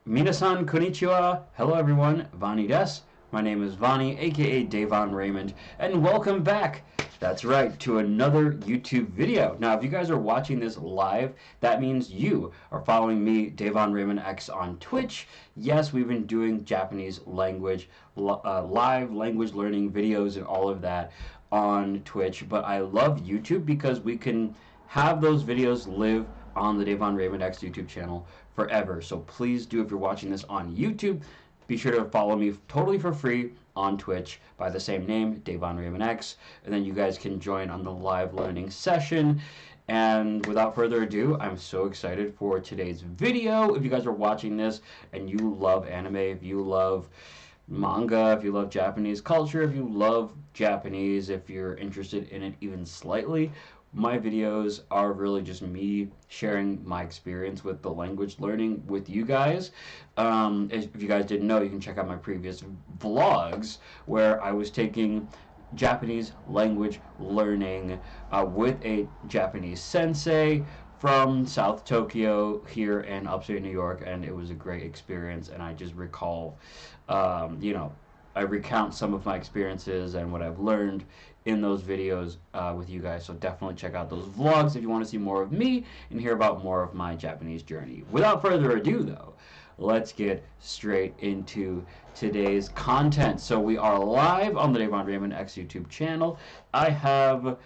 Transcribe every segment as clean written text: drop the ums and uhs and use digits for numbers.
Minasan konnichiwa. Hello everyone. Vani des. My name is Vani, aka Davon Raymond, and welcome back. That's right, to another YouTube video. Now, if you guys are watching this live, that means you are following me, Davon Raymond X, on Twitch. Yes, we've been doing Japanese language, live language learning videos and all of that on Twitch, but I love YouTube because we can have those videos live on the Davon Raymond X YouTube channel forever. So please do, if you're watching this on YouTube, be sure to follow me totally for free on Twitch by the same name, Davon Raymond X, and then you guys can join on the live learning session. And without further ado, I'm so excited for today's video. If you guys are watching this and you love anime, if you love manga, if you love Japanese culture, if you love Japanese, if you're interested in it even slightly, my videos are really just me sharing my experience with the language learning with you guys. If you guys didn't know, you can check out my previous vlogs where I was taking Japanese language learning with a Japanese sensei from South Tokyo here in upstate New York, and it was a great experience. And I just recall, I recount some of my experiences and what I've learned in those videos with you guys. So definitely check out those vlogs if you want to see more of me and hear about more of my Japanese journey. Without further ado, though, let's get straight into today's content. So we are live on the Davon Raymond X YouTube channel. I have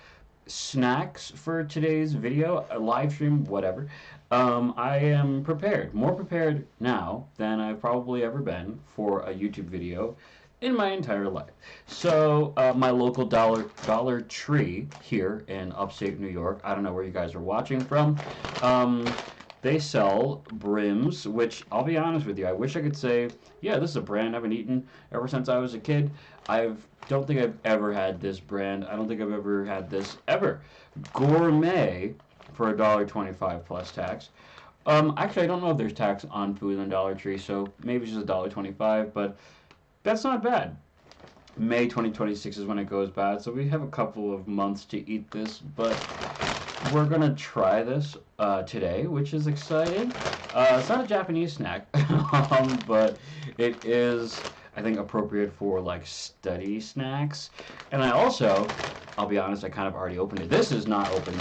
snacks for today's video, a live stream, whatever. I am prepared, more prepared now than I've probably ever been for a YouTube video in my entire life. So my local Dollar Tree here in upstate New York, I don't know where you guys are watching from, they sell brims, which I'll be honest with you, I wish I could say, yeah, this is a brand I've been eating ever since I was a kid. Don't think I've ever had this brand. I don't think I've ever had this ever. Gourmet for $1.25 plus tax. Actually, I don't know if there's tax on food in Dollar Tree, so maybe it's just $1.25, but that's not bad. May 2026 is when it goes bad, so we have a couple of months to eat this, but we're gonna try this today, which is exciting. It's not a Japanese snack, but it is, I think, appropriate for like study snacks. And I'll be honest, I kind of already opened it. This is not open,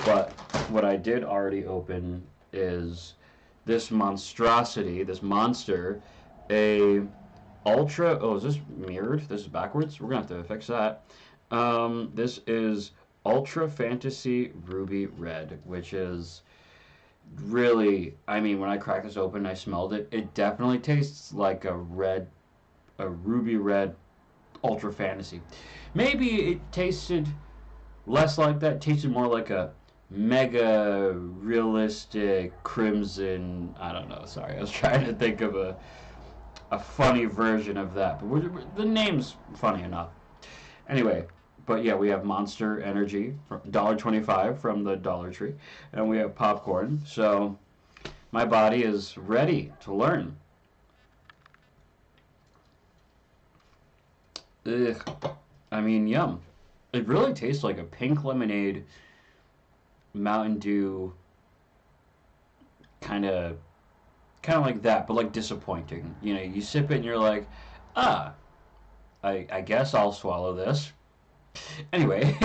but what I did already open is this monstrosity, this monster, is this mirrored? This is backwards? We're gonna have to fix that. This is Ultra Fantasy Ruby Red, which is really, I mean, when I cracked this open, I smelled it. It definitely tastes like a ruby red Ultra Fantasy. Maybe it tasted less like that. It tasted more like a mega realistic crimson. I don't know. Sorry, I was trying to think of a funny version of that, but the name's funny enough. Anyway, but yeah, we have Monster Energy for $1.25 from the Dollar Tree, and we have popcorn. So my body is ready to learn. Ugh. I mean, yum. It really tastes like a pink lemonade, Mountain Dew, kind of like that, but like disappointing. You know, you sip it and you're like, I guess I'll swallow this. Anyway,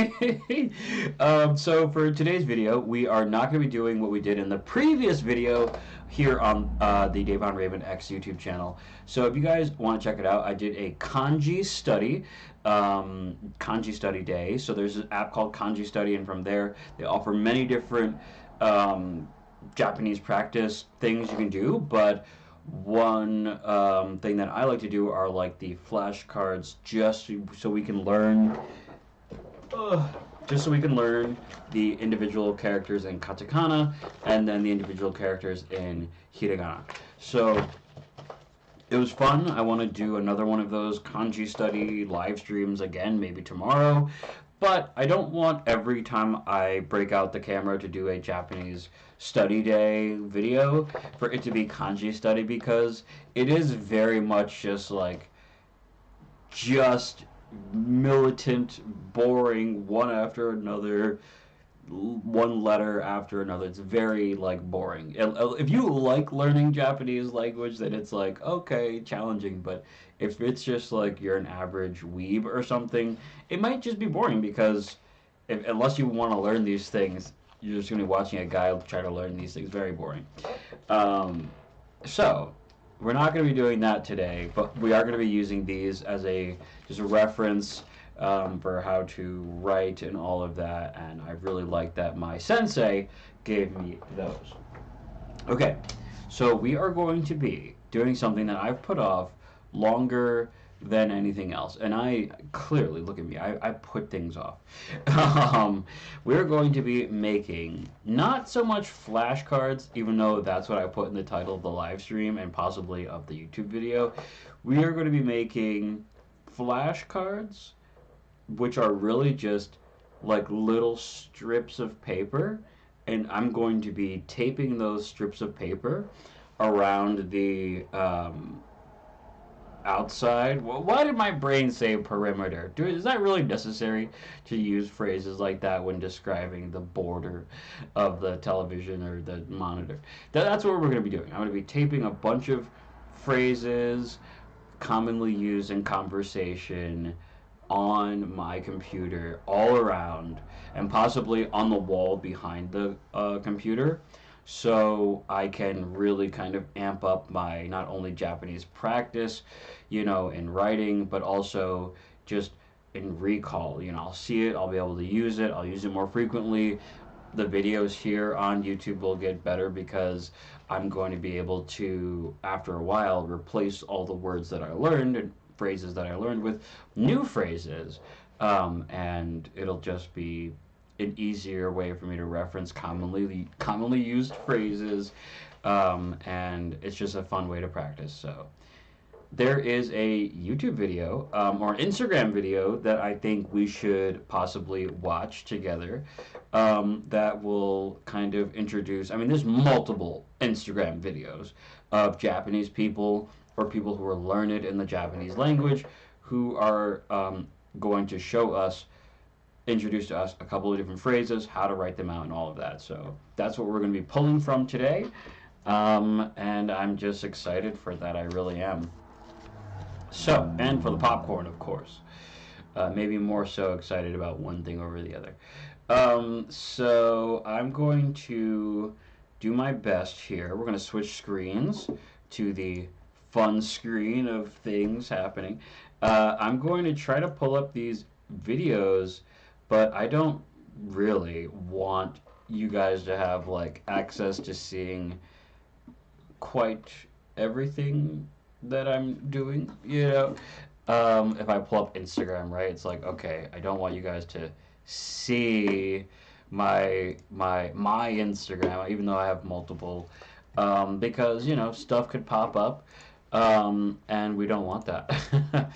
so for today's video, we are not going to be doing what we did in the previous video here on the Davon Raymond X YouTube channel. So if you guys want to check it out, I did a kanji study, kanji study day. So there's an app called Kanji Study, and from there they offer many different Japanese practice things you can do, but one thing that I like to do are like the flashcards, just so we can learn the individual characters in katakana and then the individual characters in hiragana. So it was fun. I want to do another one of those kanji study live streams again, maybe tomorrow. But I don't want every time I break out the camera to do a Japanese study day video for it to be kanji study, because it is very much just militant, boring, one after another one letter after another. It's very like boring. If you like learning Japanese language, then it's like okay, challenging. But if it's just like you're an average weeb or something, it might just be boring because unless you want to learn these things, you're just gonna be watching a guy try to learn these things. Very boring. Um, so we're not going to be doing that today, but we are going to be using these as just a reference for how to write and all of that. And I really like that my sensei gave me those. Okay, so we are going to be doing something that I've put off longer than anything else. And I clearly, look at me, I put things off. We're going to be making not so much flashcards, even though that's what I put in the title of the live stream and possibly of the YouTube video. We are going to be making flashcards, which are really just like little strips of paper. And I'm going to be taping those strips of paper around the outside. Why did my brain say perimeter? Is that really necessary to use phrases like that when describing the border of the television or the monitor? That's what we're going to be doing. I'm going to be taping a bunch of phrases commonly used in conversation on my computer all around and possibly on the wall behind the computer, so I can really kind of amp up my not only Japanese practice, in writing, but also just in recall. I'll see it, I'll be able to use it, I'll use it more frequently. The videos here on YouTube will get better because I'm going to be able to, after a while, replace all the words that I learned and phrases that I learned with new phrases. And it'll just be an easier way for me to reference commonly used phrases, and it's just a fun way to practice. So there is a YouTube video or an Instagram video that I think we should possibly watch together, that will kind of introduce. I mean, there's multiple Instagram videos of Japanese people or people who are learned in the Japanese language who are going to introduce to us a couple of different phrases, how to write them out, and all of that. So that's what we're going to be pulling from today. And I'm just excited for that. I really am. So, and for the popcorn, of course. Maybe more so excited about one thing over the other. So I'm going to do my best here. We're going to switch screens to the fun screen of things happening. I'm going to try to pull up these videos, but I don't really want you guys to have like access to seeing quite everything that I'm doing, if I pull up Instagram, right, it's like, okay, I don't want you guys to see my Instagram, even though I have multiple, because stuff could pop up, and we don't want that.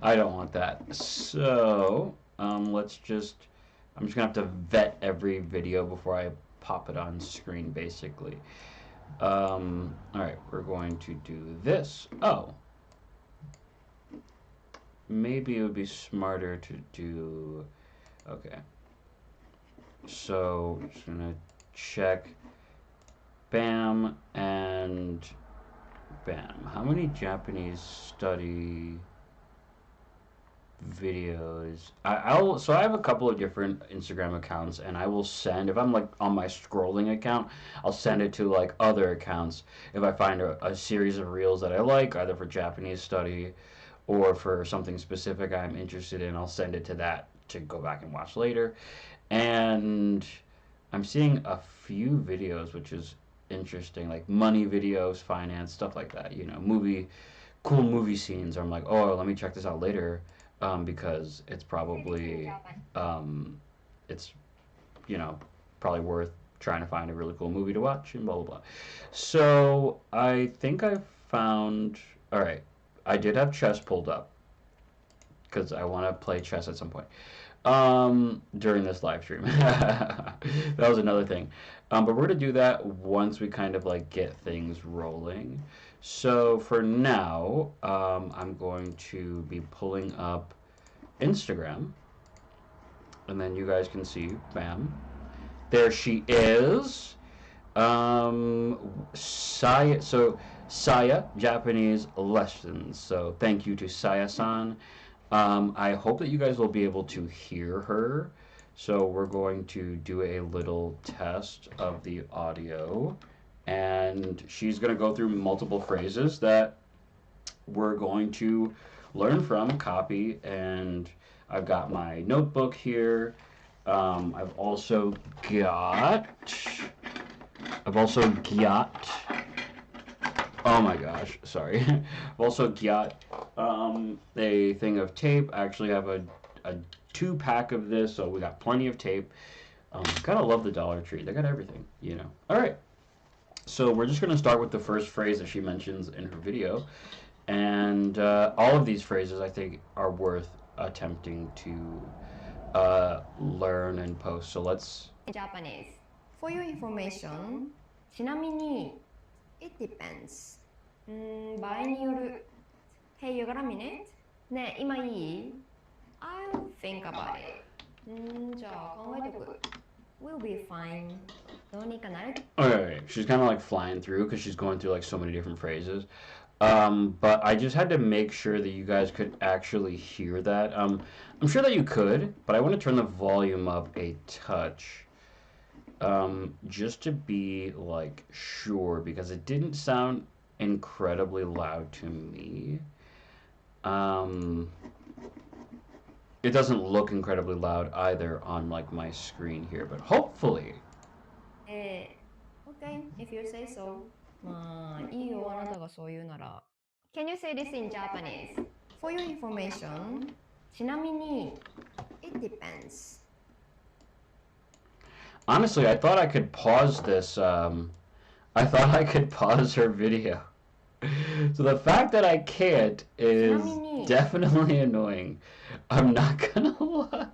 I don't want that. So I'm just gonna have to vet every video before I pop it on screen, basically. All right, we're going to do this. Oh, maybe it would be smarter to do. Okay. So I'm just gonna check. Bam and bam. How many Japanese study videos? So I have a couple of different Instagram accounts, and I will send, if I'm like on my scrolling account, I'll send it to like other accounts if I find a series of reels that I like, either for Japanese study or for something specific I'm interested in. I'll send it to that to go back and watch later. And I'm seeing a few videos, which is interesting, like money videos, finance, stuff like that, cool movie scenes. I'm like, oh, let me check this out later, because it's probably it's probably worth trying to find a really cool movie to watch and blah blah blah. So I think I found. All right, I did have chess pulled up because I want to play chess at some point during this live stream. That was another thing, but we're gonna do that once we kind of like get things rolling. So for now, I'm going to be pulling up Instagram, and then you guys can see, bam. there she is. Saya, so Saya, Japanese lessons. So thank you to Saya-san. I hope that you guys will be able to hear her. So we're going to do a little test of the audio, and she's going to go through multiple phrases that we're going to learn from, copy, and I've got my notebook here. I've also got I've also got, oh my gosh, sorry. I've also got a thing of tape. I actually have a 2-pack of this, so we got plenty of tape. Gotta love the Dollar Tree. They got everything, you know. All right, so we're just gonna start with the first phrase that she mentions in her video. And all of these phrases, I think, are worth attempting to learn and post. So let's... Japanese. For your information, ちなみに it depends. 場合による Hey, you got a minute? ねえ、今いい? I'll think about it. じゃあ考えておく. We'll be fine. どうにかなる? Okay, she's kind of like flying through because she's going through like so many different phrases. But I just had to make sure that you guys could actually hear that. I'm sure that you could, but I want to turn the volume up a touch. Just to be like sure, because it didn't sound incredibly loud to me. It doesn't look incredibly loud either on like my screen here, but hopefully. Okay, if you say so. まあいいよ、あなたがそう言うなら. Can you say this in Japanese? For your information, ちなみに it depends. Honestly, I thought I could pause this. I thought I could pause her video. So the fact that I can't is definitely annoying. I'm not gonna lie.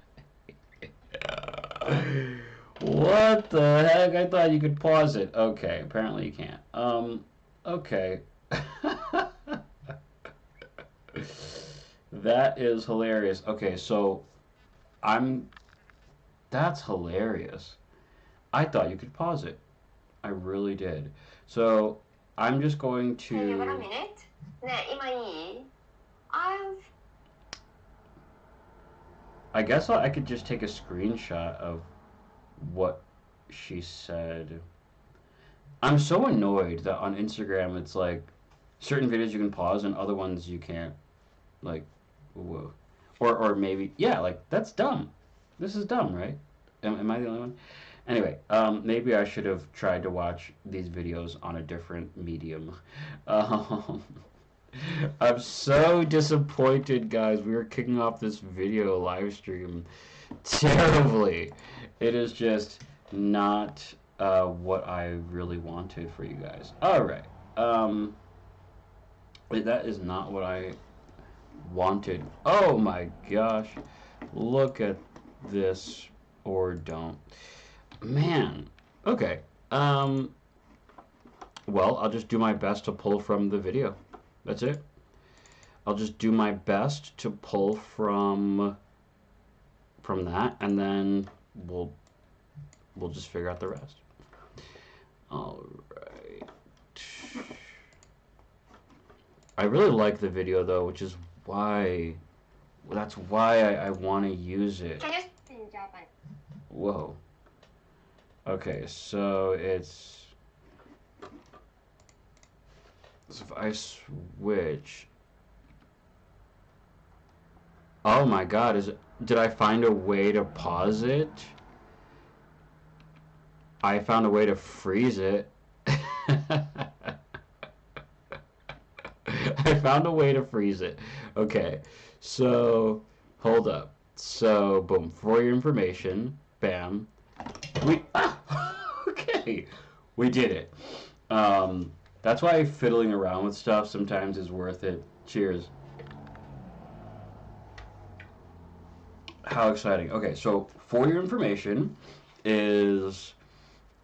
What the heck? I thought you could pause it. Okay, apparently you can't. Okay. That is hilarious. Okay, so that's hilarious. I thought you could pause it. I really did. So I'm just going to... Hey, you got a minute? ねえ、今いい? I guess I could just take a screenshot of what she said. I'm so annoyed that on Instagram it's like certain videos you can pause and other ones you can't. Like, whoa. Or maybe, yeah, like, that's dumb. This is dumb, right? Am I the only one? Anyway, maybe I should have tried to watch these videos on a different medium. I'm so disappointed, guys. We were kicking off this video live stream terribly. It is just not what I really wanted for you guys. Alright. That is not what I wanted. Oh my gosh. Look at this. Or don't. Man. Okay. Well, I'll just do my best to pull from the video. That's it. I'll just do my best to pull from that, and then we'll just figure out the rest. All right. I really like the video though, which is why I want to use it. Whoa. Okay, so it's... So if I switch... Oh my god, did I find a way to pause it? I found a way to freeze it. I found a way to freeze it. Okay, so hold up. So, boom, for your information, bam. Okay, we did it. That's why fiddling around with stuff sometimes is worth it. Cheers. How exciting. Okay, so for your information is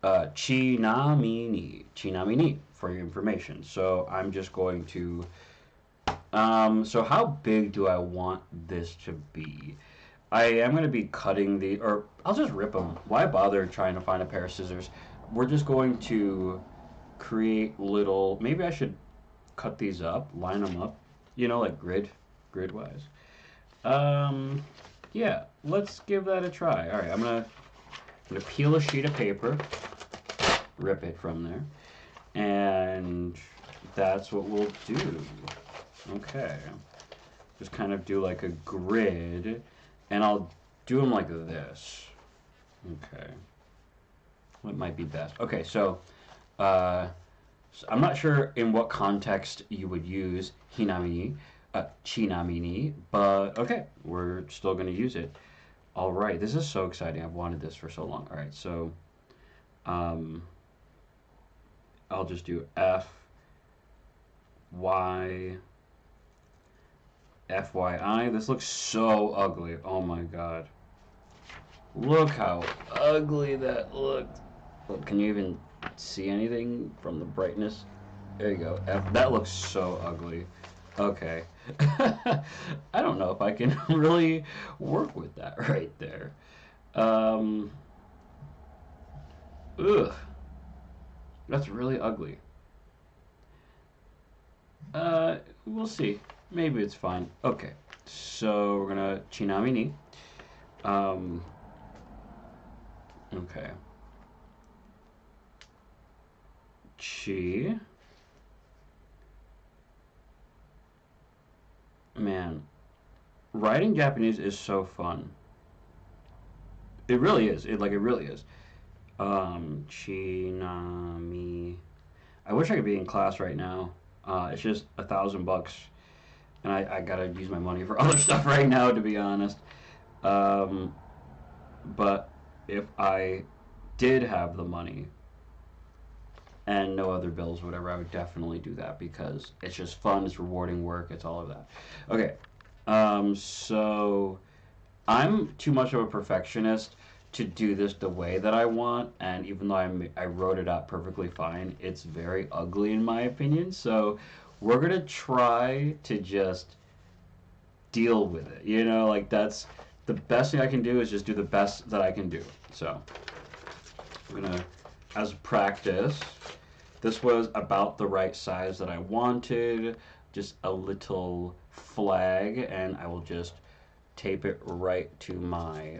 chinamini. Chinamini, for your information. So I'm just going to... so how big do I want this to be? I am going to be cutting the, or I'll just rip them. Why bother trying to find a pair of scissors? We're just going to create little, maybe I should cut these up, line them up, you know, like grid wise. Yeah, let's give that a try. All right, I'm gonna peel a sheet of paper, rip it from there, and that's what we'll do. Okay, just kind of do like a grid, and I'll do them like this. Okay, what might be best? Okay, so I'm not sure in what context you would use hinamini, chinamini, but okay, we're still going to use it. All right, this is so exciting. I've wanted this for so long. All right, so I'll just do FYI. This looks so ugly. Oh my god. Look how ugly that looked. Look, can you even see anything from the brightness? There you go. That looks so ugly. Okay. I don't know if I can really work with that right there. Ugh. That's really ugly. We'll see. Maybe it's fine. Okay. So we're gonna chinamini. Okay. Chi. Man, writing Japanese is so fun. It really is. It really is. Chinami. I wish I could be in class right now. It's just $1,000, and I gotta use my money for other stuff right now, to be honest. But if I did have the money and no other bills, whatever, I would definitely do that because it's just fun, it's rewarding work, it's all of that. Okay, so I'm too much of a perfectionist to do this the way that I want, and even though I wrote it out perfectly fine, it's very ugly in my opinion, so we're gonna try to just deal with it, you know, like that's the best thing I can do is just do the best that I can do. So I'm gonna, as practice, this was about the right size that I wanted, just a little flag, and I will just tape it right to my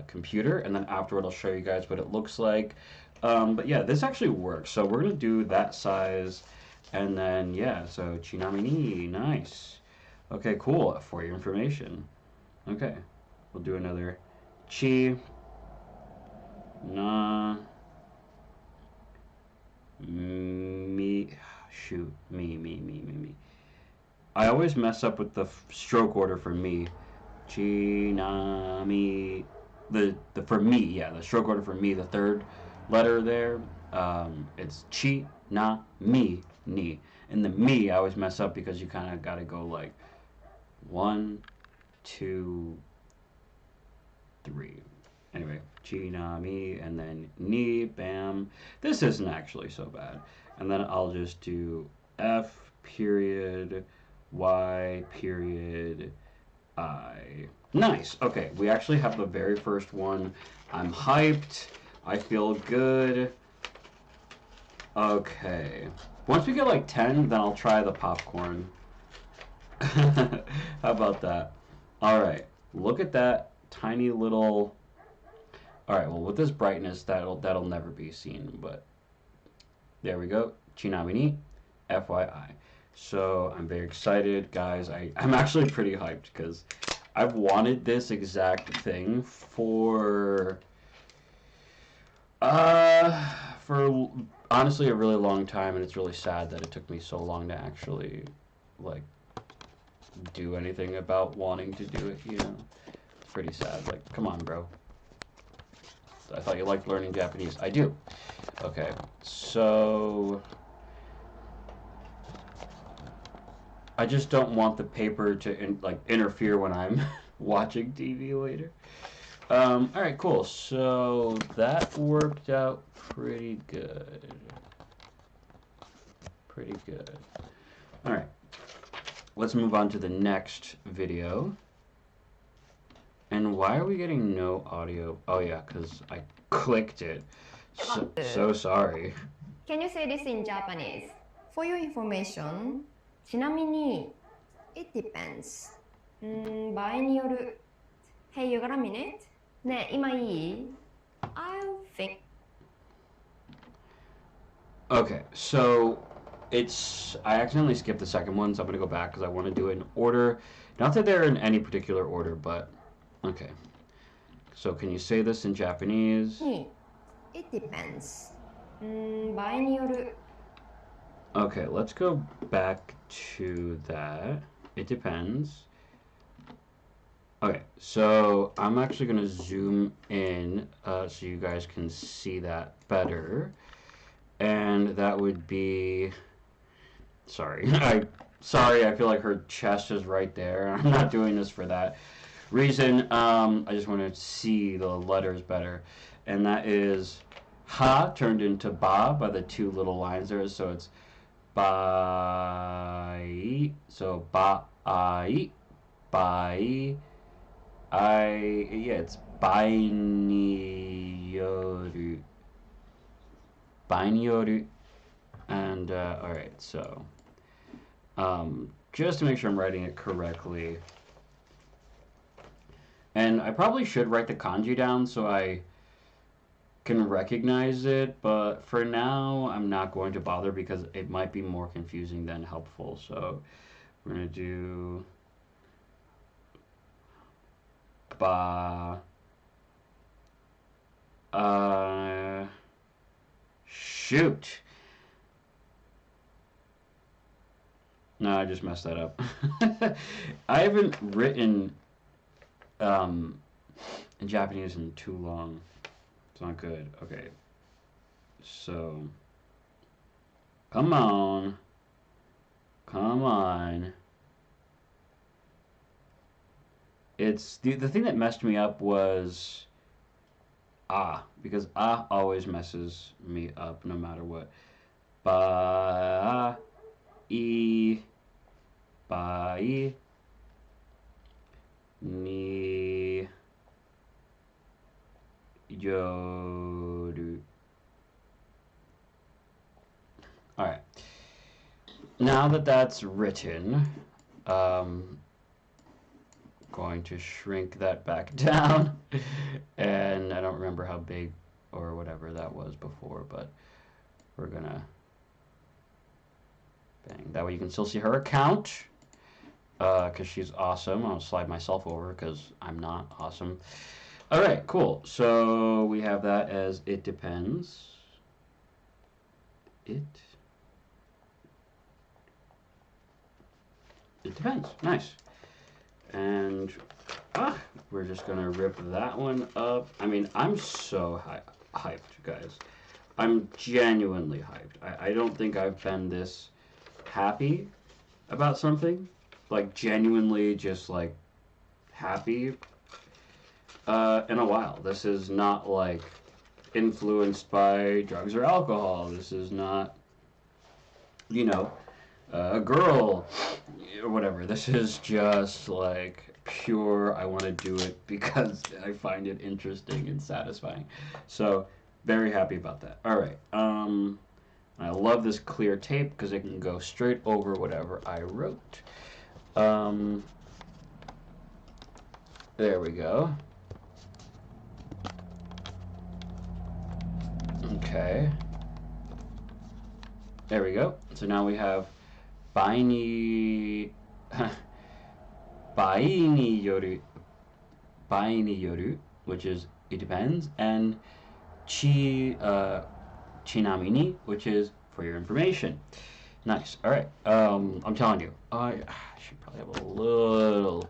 computer, and then afterward I'll show you guys what it looks like. But yeah, this actually works. So we're gonna do that size, and then yeah, so chinamini, nice. Okay, cool, for your information. Okay, we'll do another chi, na, me, shoot, me. I always mess up with the stroke order for me. Chi, na, mi. The for me, yeah, the stroke order for me, the third letter there, it's chi, na, mi, ni. And the me, I always mess up because you kind of got to go like 1, 2, 3. Anyway, chi, na, mi, and then ni, bam. This isn't actually so bad. And then I'll just do F period, Y period, I. Nice. Okay, we actually have the very first one. I'm hyped. I feel good. Okay. Once we get like 10, then I'll try the popcorn. How about that? All right. Look at that tiny little. All right. Well, with this brightness, that'll never be seen. But there we go. Chinamini, FYI. So I'm very excited, guys. I'm actually pretty hyped because I've wanted this exact thing for honestly a really long time, and it's really sad that it took me so long to actually like do anything about wanting to do it, you know. It's pretty sad. Like, come on, bro. I thought you liked learning Japanese. I do. Okay, so I just don't want the paper to interfere when I'm watching TV later. All right, cool. So that worked out pretty good. Pretty good. All right, let's move on to the next video. And why are we getting no audio? Oh yeah, because I clicked it. So sorry. Can you say this in Japanese? For your information, ちなみに it depends. 場合による Hey, you got a minute? ねえ、今いい? I'll think. Okay, so I accidentally skipped the second one, so I'm gonna go back because I want to do it in order. Not that they're in any particular order, but okay. So can you say this in Japanese? It depends. 場合による Okay, let's go back to that. It depends. Okay, so I'm actually going to zoom in so you guys can see that better. And that would be... Sorry, I feel like her chest is right there. I'm not doing this for that reason. I just want to see the letters better. And that is ha turned into ba by the two little lines there. So it's bai. So ba-ai, bai. It's bainyoru. Bainyoru. And, alright, so, just to make sure I'm writing it correctly. And I probably should write the kanji down so I can recognize it, but for now, I'm not going to bother because it might be more confusing than helpful. So, we're going to do... Ba. Shoot. No, I just messed that up. I haven't written in Japanese in too long. It's not good. Okay. So, come on. Come on. It's the thing that messed me up was because always messes me up no matter what. Ba I bai ni yoru. All right. Now that that's written, going to shrink that back down, and I don't remember how big or whatever that was before, but we're gonna bang. That way you can still see her account, because she's awesome. I'll slide myself over because I'm not awesome. All right, cool. So we have that as it depends. It depends. Nice. And we're just gonna rip that one up. I mean, I'm so hyped, guys. I'm genuinely hyped. I don't think I've been this happy about something. Like, genuinely just, like, happy in a while. This is not, like, influenced by drugs or alcohol. This is not, you know, a girl or whatever. This is just like pure, I want to do it because I find it interesting and satisfying. So very happy about that. All right. I love this clear tape because it can go straight over whatever I wrote. There we go. Okay. There we go. So now we have bai ni yoru, which is it depends, and chinamini, which is for your information. Nice. All right. I'm telling you, I should probably have a little,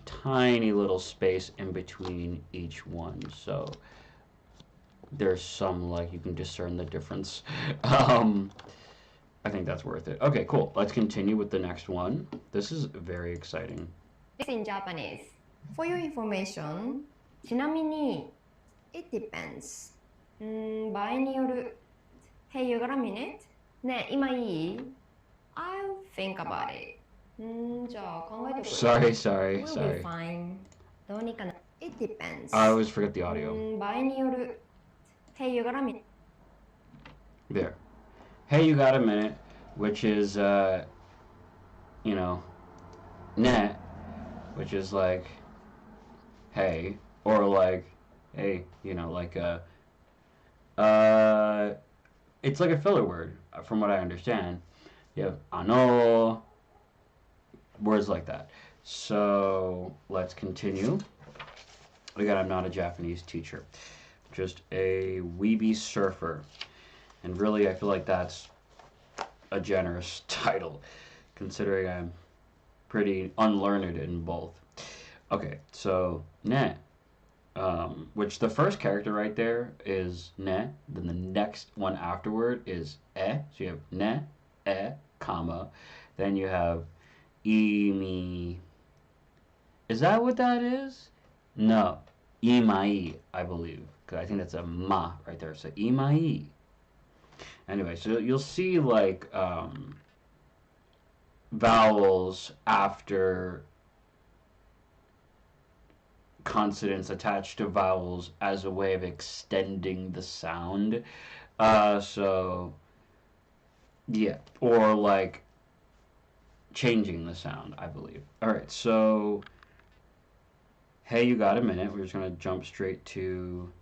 tiny little space in between each one, so there's some, like, you can discern the difference. I think that's worth it. Okay, cool. Let's continue with the next one. This is very exciting. This in Japanese. For your information, ちなみに it depends. 場合による Hey, you got a minute? ねえ、今いい? I'll think about it. じゃあ考えてくれ。Sorry. We'll be fine. どうにかな。It depends. I always forget the audio. 場合による Hey, you got a minute? There. Hey, you got a minute, which is, you know, ne, which is like, hey, or like, hey, you know, like it's like a filler word, from what I understand. You have ano, words like that. So let's continue. Again, I'm not a Japanese teacher, just a weeby surfer. And really, I feel like that's a generous title, considering I'm pretty unlearned in both. Okay, so ne, which the first character right there is ne, then the next one afterward is e, so you have ne, e, comma, then you have imi. Is that what that is? No, imai, I believe, because I think that's a ma right there, so imai. Anyway, so you'll see like vowels after consonants attached to vowels as a way of extending the sound. So, yeah, or like changing the sound, I believe. All right, so, hey, you got a minute. We're just going to jump straight to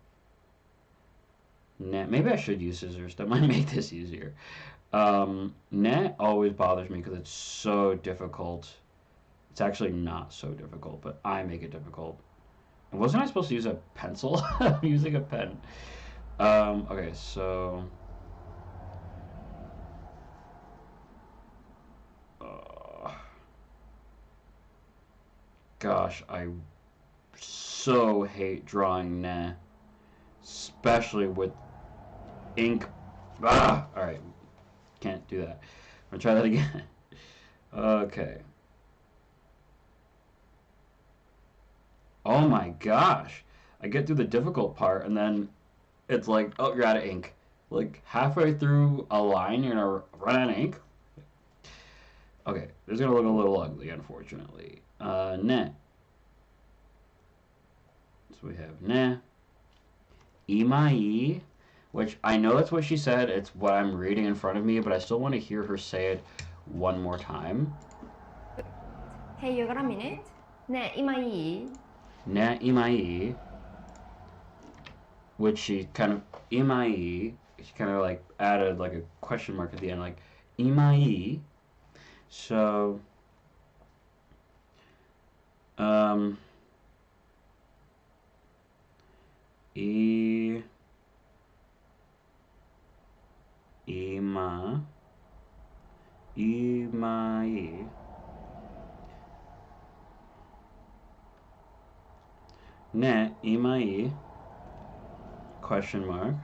net. Maybe I should use scissors. That might make this easier. Net always bothers me because it's so difficult. It's actually not so difficult, but I make it difficult. And wasn't I supposed to use a pencil? I'm using a pen. Okay, so... gosh, I so hate drawing ne. Especially with ink. Alright, can't do that. I'm gonna try that again. Okay. Oh my gosh. I get through the difficult part and then it's like, oh, you're out of ink. Like halfway through a line, you're gonna run out of ink. Okay, this is gonna look a little ugly, unfortunately. Ne. So we have ne. Imai, which I know that's what she said. It's what I'm reading in front of me, but I still want to hear her say it one more time. Hey, you got a minute? 네, imai. Ne imai, which she kind of imai. She kind of like added like a question mark at the end, like imai. So, imai. Ne imai, question mark,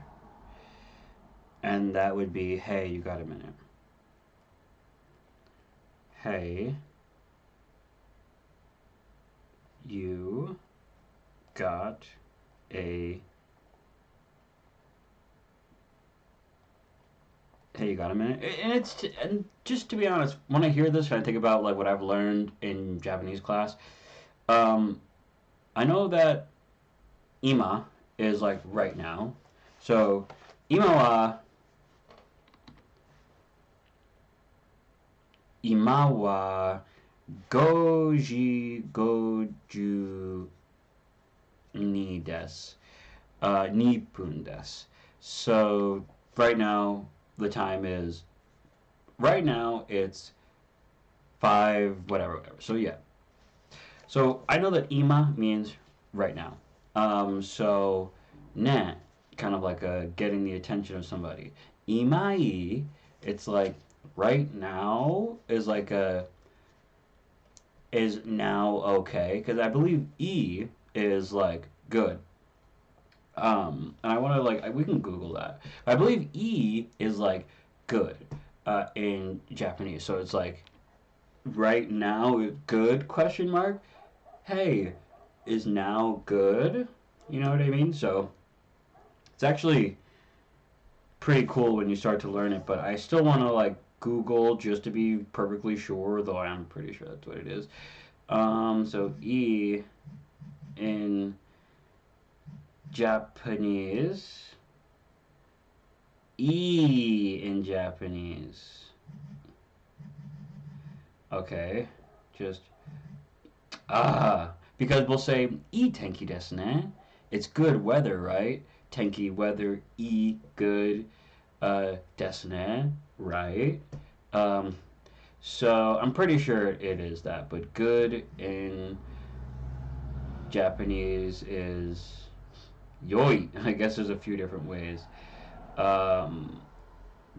and that would be, hey, you got a minute. Hey, you got a... hey, you got a minute? And just to be honest, when I hear this, when I think about like what I've learned in Japanese class, I know that ima is like right now. So ima wa goji goju ni desu. Nipun desu. So right now the time is right now it's 5 whatever. So yeah. So I know that ima means right now. So ne, kind of like getting the attention of somebody. Imai, it's like right now is like is now okay, because I believe e is like good. And I want to like we can Google that. I believe e is like good in Japanese. So it's like right now good question mark. Hey, is now good? You know what I mean? So it's actually pretty cool when you start to learn it, but I still want to like Google just to be perfectly sure, though I'm pretty sure that's what it is. So E in Japanese. E in Japanese. Okay, just because we'll say e tenki desu ne. It's good weather, right? Tenki weather, e good, desu ne, right? Um, so I'm pretty sure it is that, but good in Japanese is yoi. I guess there's a few different ways. Um,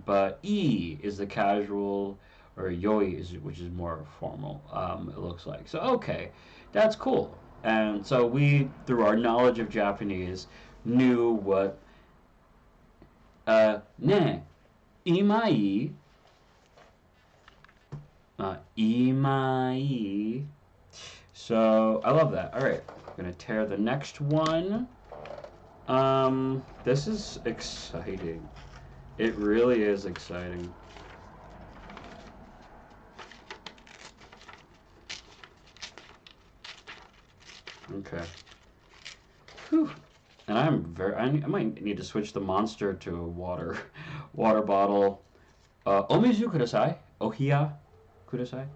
but E is the casual, or Yoi is which is more formal. It looks like so. Okay, that's cool. And so we, through our knowledge of Japanese, knew what ne imai imai. So I love that. All right, I'm gonna tear the next one. This is exciting. It really is exciting. Okay. Whew. And I might need to switch the monster to a water bottle. Omizu kudasai. Ohiya kudasai.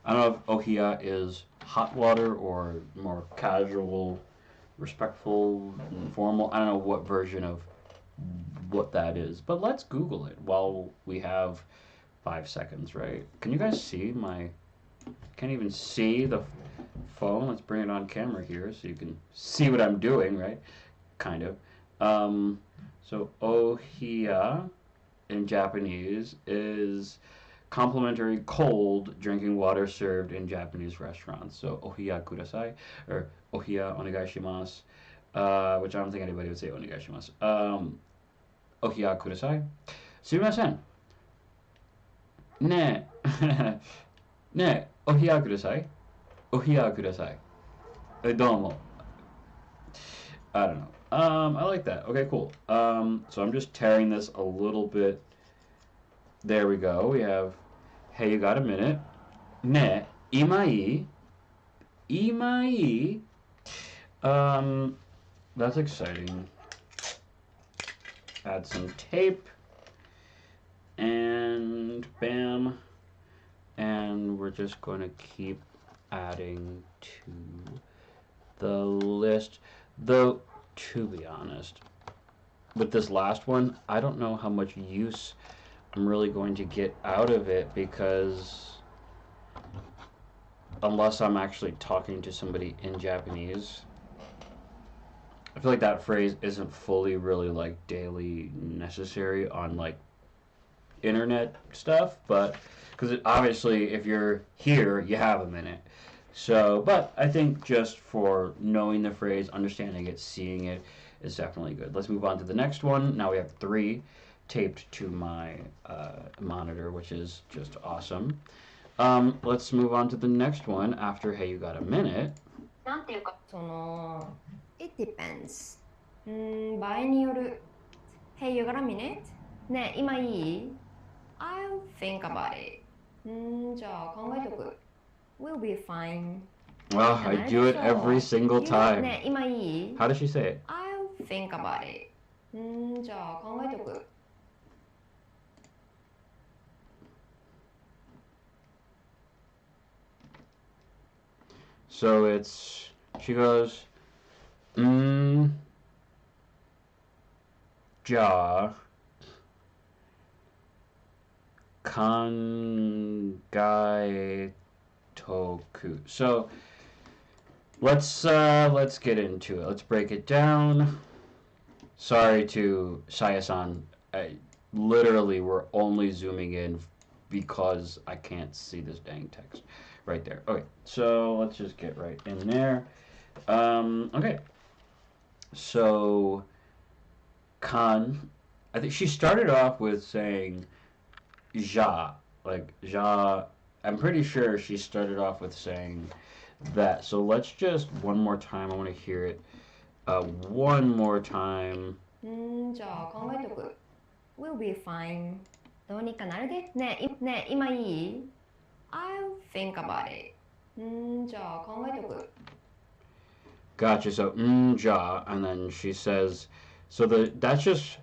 I don't know if ohiya is hot water or more casual, respectful, informal. I don't know what version of what that is, but let's Google it while we have 5 seconds, right? Can you guys see my? Can't even see the phone. Let's bring it on camera here so you can see what I'm doing, right? Kind of. So ohiya in Japanese is complimentary cold drinking water served in Japanese restaurants. So ohiya kudasai or ohiya onegaishimasu, which I don't think anybody would say onegaishimasu. Ohiya kudasai. Sumimasen. Ne. Ne. Ohiya kudasai. Ohiya kudasai. Domo. I don't know. I like that. Okay, cool. So I'm just tearing this a little bit. There we go. We have, hey, you got a minute. Ne, imai. Imai. That's exciting. Add some tape. And bam. And we're just going to keep adding to the list. Though, to be honest, with this last one, I don't know how much use I'm really going to get out of it because unless I'm actually talking to somebody in Japanese, I feel like that phrase isn't fully really like daily necessary on like internet stuff, but because obviously if you're here, you have a minute. So, but I think just for knowing the phrase, understanding it, seeing it is definitely good. Let's move on to the next one. Now we have 3 taped to my monitor, which is just awesome. Let's move on to the next one after Hey You Got a Minute. なんていうか、it depends. 場合による。Hey, you got a minute? ねえ、今いい？ I'll think about it. じゃあ考えとく。We'll be fine. Well, I do it every single time. ねえ、今いい？ How does she say it? I'll think about it. じゃあ考えとく。So it's, she goes, ja, kangai toku. So let's get into it. Let's break it down. Sorry to Saya-san. Literally, we're only zooming in because I can't see this dang text right there. Okay, so let's just get right in there. Okay. So, kan, I think she started off with saying ja, like ja. I'm pretty sure she started off with saying that. So let's just one more time. I want to hear it one more time. じゃあ考えとく。We'll be fine. どうにかなるで。ねえ、今いい？ I'll think about it. じゃあ考えとく。Gotcha. So ja, and then she says, so that's just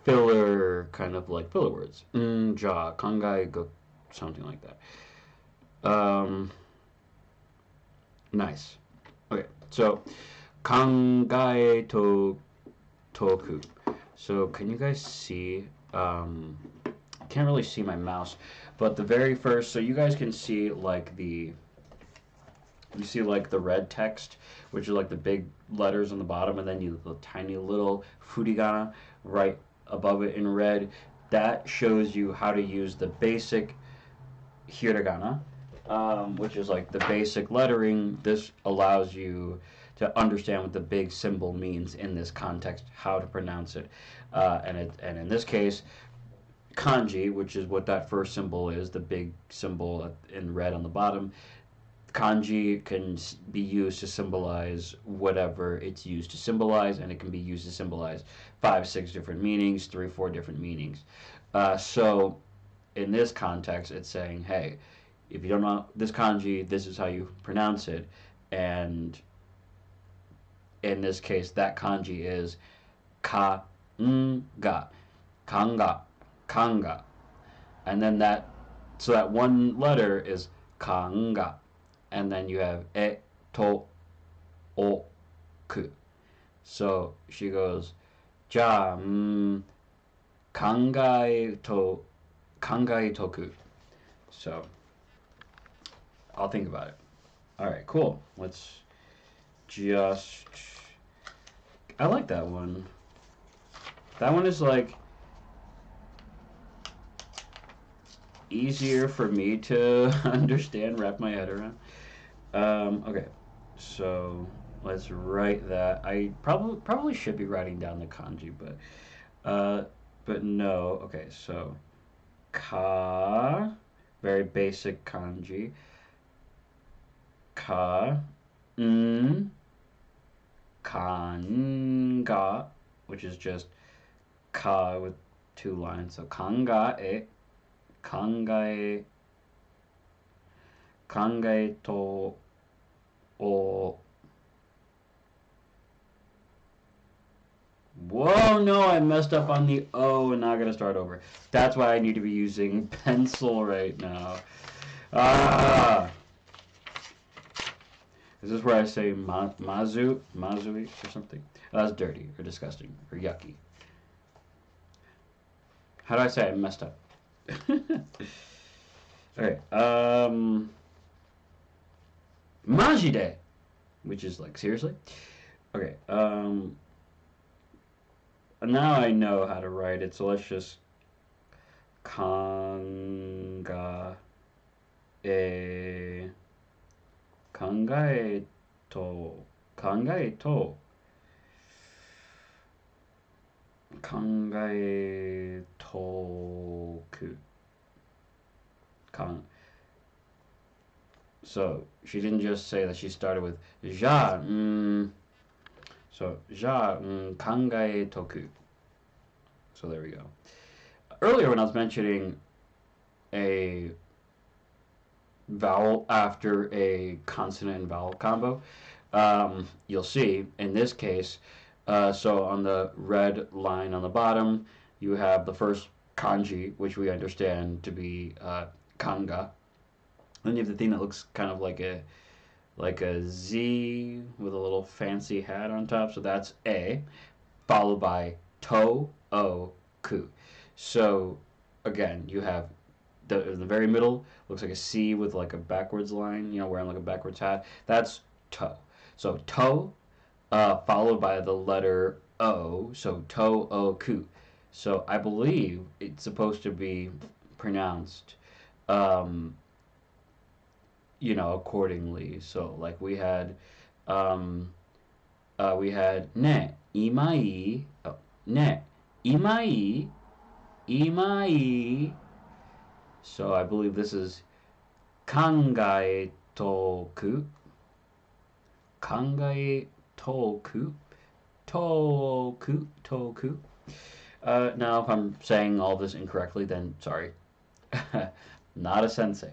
filler, kind of like filler words. Ja, kangai go, something like that. Nice. Okay, so kangai toku. So can you guys see? I can't really see my mouse, but the very first, so you guys can see like you see like the red text, which is like the big letters on the bottom, and then you the tiny little furigana right above it in red. That shows you how to use the basic hiragana, which is like the basic lettering. This allows you to understand what the big symbol means in this context, how to pronounce it, and in this case, kanji, which is what that first symbol is, the big symbol in red on the bottom. Kanji can be used to symbolize whatever it's used to symbolize, and it can be used to symbolize 5, 6 different meanings, 3, 4 different meanings. So in this context, it's saying, hey, if you don't know this kanji, this is how you pronounce it. And in this case, that kanji is ka-nga, kanga, kanga. And then so that one letter is kanga. And then you have e, to, o, ku. So she goes, ja, kangai toku. So I'll think about it. All right, cool. Let's just. I like that one. That one is like easier for me to understand, wrap my head around. Okay, so let's write that. I probably should be writing down the kanji, but no. Okay, so ka, very basic kanji. Ka, kanga, which is just ka with 2 lines. So kangae, kangae to o. Whoa, no, I messed up on the O and now I gotta start over. That's why I need to be using pencil right now. Ah! Is this where I say mazui or something? Oh, that's dirty or disgusting or yucky. How do I say I messed up? Okay. Majide, which is like seriously. Okay. Now I know how to write it, so let's just kanga e kangae to kangae toku. So she didn't just say that she started with ja. So ja kangae toku. So there we go. Earlier when I was mentioning a vowel after a consonant and vowel combo, you'll see in this case, so on the red line on the bottom, you have the first kanji, which we understand to be kanga. Then you have the thing that looks kind of like a Z with a little fancy hat on top, so that's A, followed by to, o, ku. So again, you have in the very middle looks like a C with like a backwards line, wearing like a backwards hat. That's to. So to, followed by the letter O, so to, o, ku. So I believe it's supposed to be pronounced, accordingly. So like we had ne, imai, oh, ne, imai, imai. So I believe this is kangae toku, kangae toku, toku. Now if I'm saying all this incorrectly, then sorry. Not a sensei.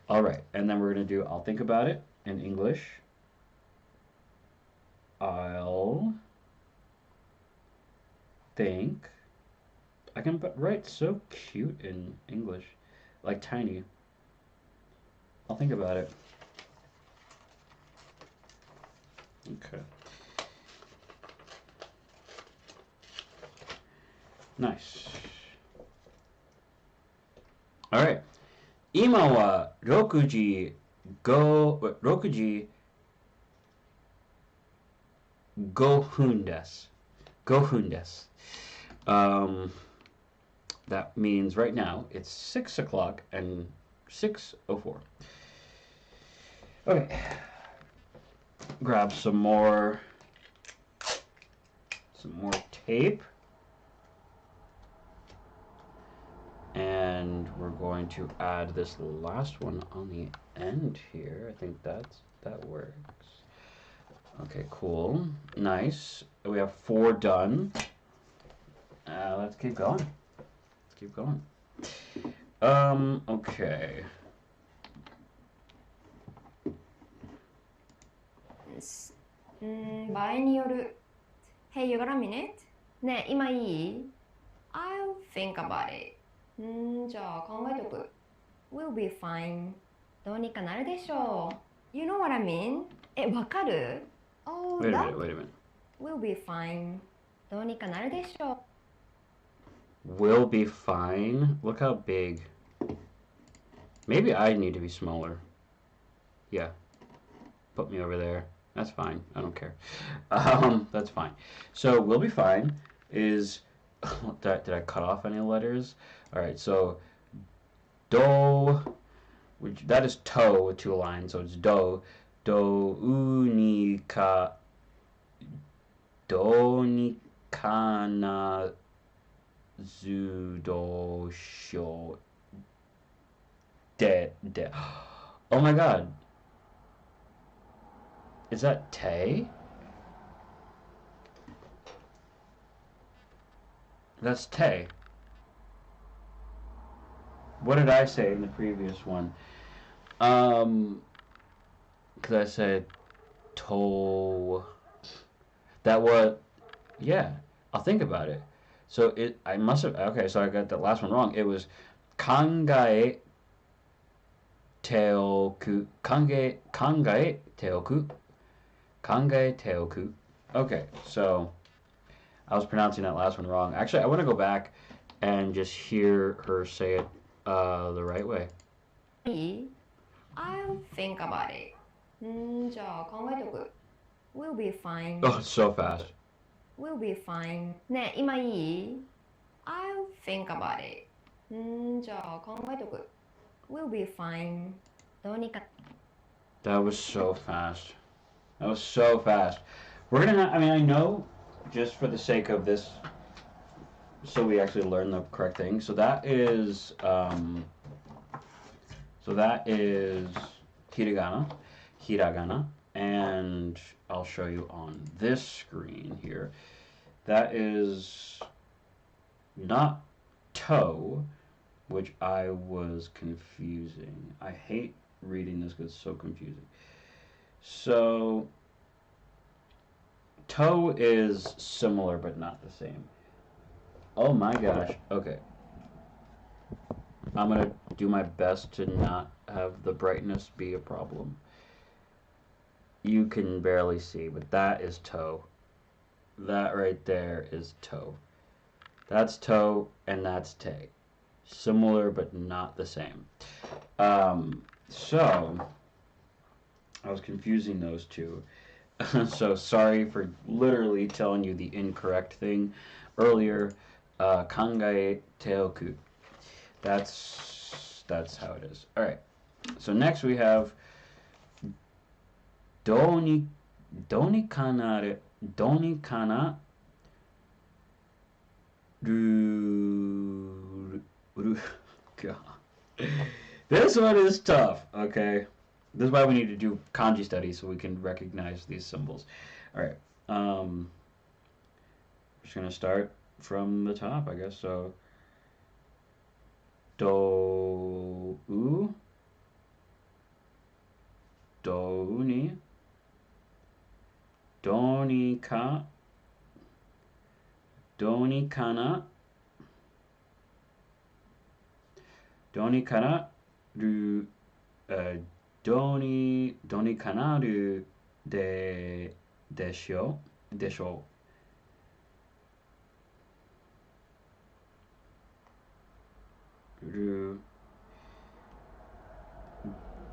All right, and then we're going to do I'll think about it in English. I'll think. I can write so cute in English, like tiny. I'll think about it. Okay. Nice. All right. 今は6時6時5分です。5分です。That means right now it's 6 o'clock and 6:04. Okay. Grab some more tape. And we're going to add this last one on the end here. I think that works. Okay, cool. Nice. We have 4 done. Let's keep going. Let's keep going. Okay. 場合による Hey, you got a minute? ねえ、今いい I'll think about it. じゃあ考えとく We'll be fine. どうにかなるでしょう You know what I mean? わかる Oh, wait a minute. We'll be fine. どうにかなるでしょう We'll be fine? Look how big. Maybe I need to be smaller. Yeah. Put me over there. That's fine. I don't care. That's fine. So we'll be fine is did I cut off any letters? All right. So do, which that is toe with 2 lines. So it's do ni ka na zu do sho de. Oh my God. Is that te? That's te. What did I say in the previous one? Because I said to. That was, yeah. I'll think about it. So I must have. Okay, so I got that last one wrong. It was kangae teoku. Kangae teoku. Kangae teoku. Okay, so I was pronouncing that last one wrong. Actually, I want to go back and just hear her say it the right way. I'll think about it. じゃあ考えとく We'll be fine. Oh, it's so fast. We'll be fine. ねえ、今いい I'll think about it. じゃあ考えとく We'll be fine. どうにか That was so fast. That was so fast. We're gonna. I mean, I know, just for the sake of this, so we actually learn the correct thing. So that is. So that is hiragana, and I'll show you on this screen here. That is not toe, which I was confusing. I hate reading this because it's so confusing. So toe is similar but not the same. Oh my gosh. Okay. I'm gonna do my best to not have the brightness be a problem. You can barely see, but that is toe. That right there is toe. That's toe and that's te. Similar but not the same. So I was confusing those two. So sorry for literally telling you the incorrect thing earlier. Kangae teoku. That's how it is. All right. So next we have doni kana ru. God. This one is tough. Okay. This is why we need to do kanji studies so we can recognize these symbols. All right. Just gonna start from the top, I guess. So do ni どうにか、どうにかな、どうにかなる、どうにかなるでしょでしょる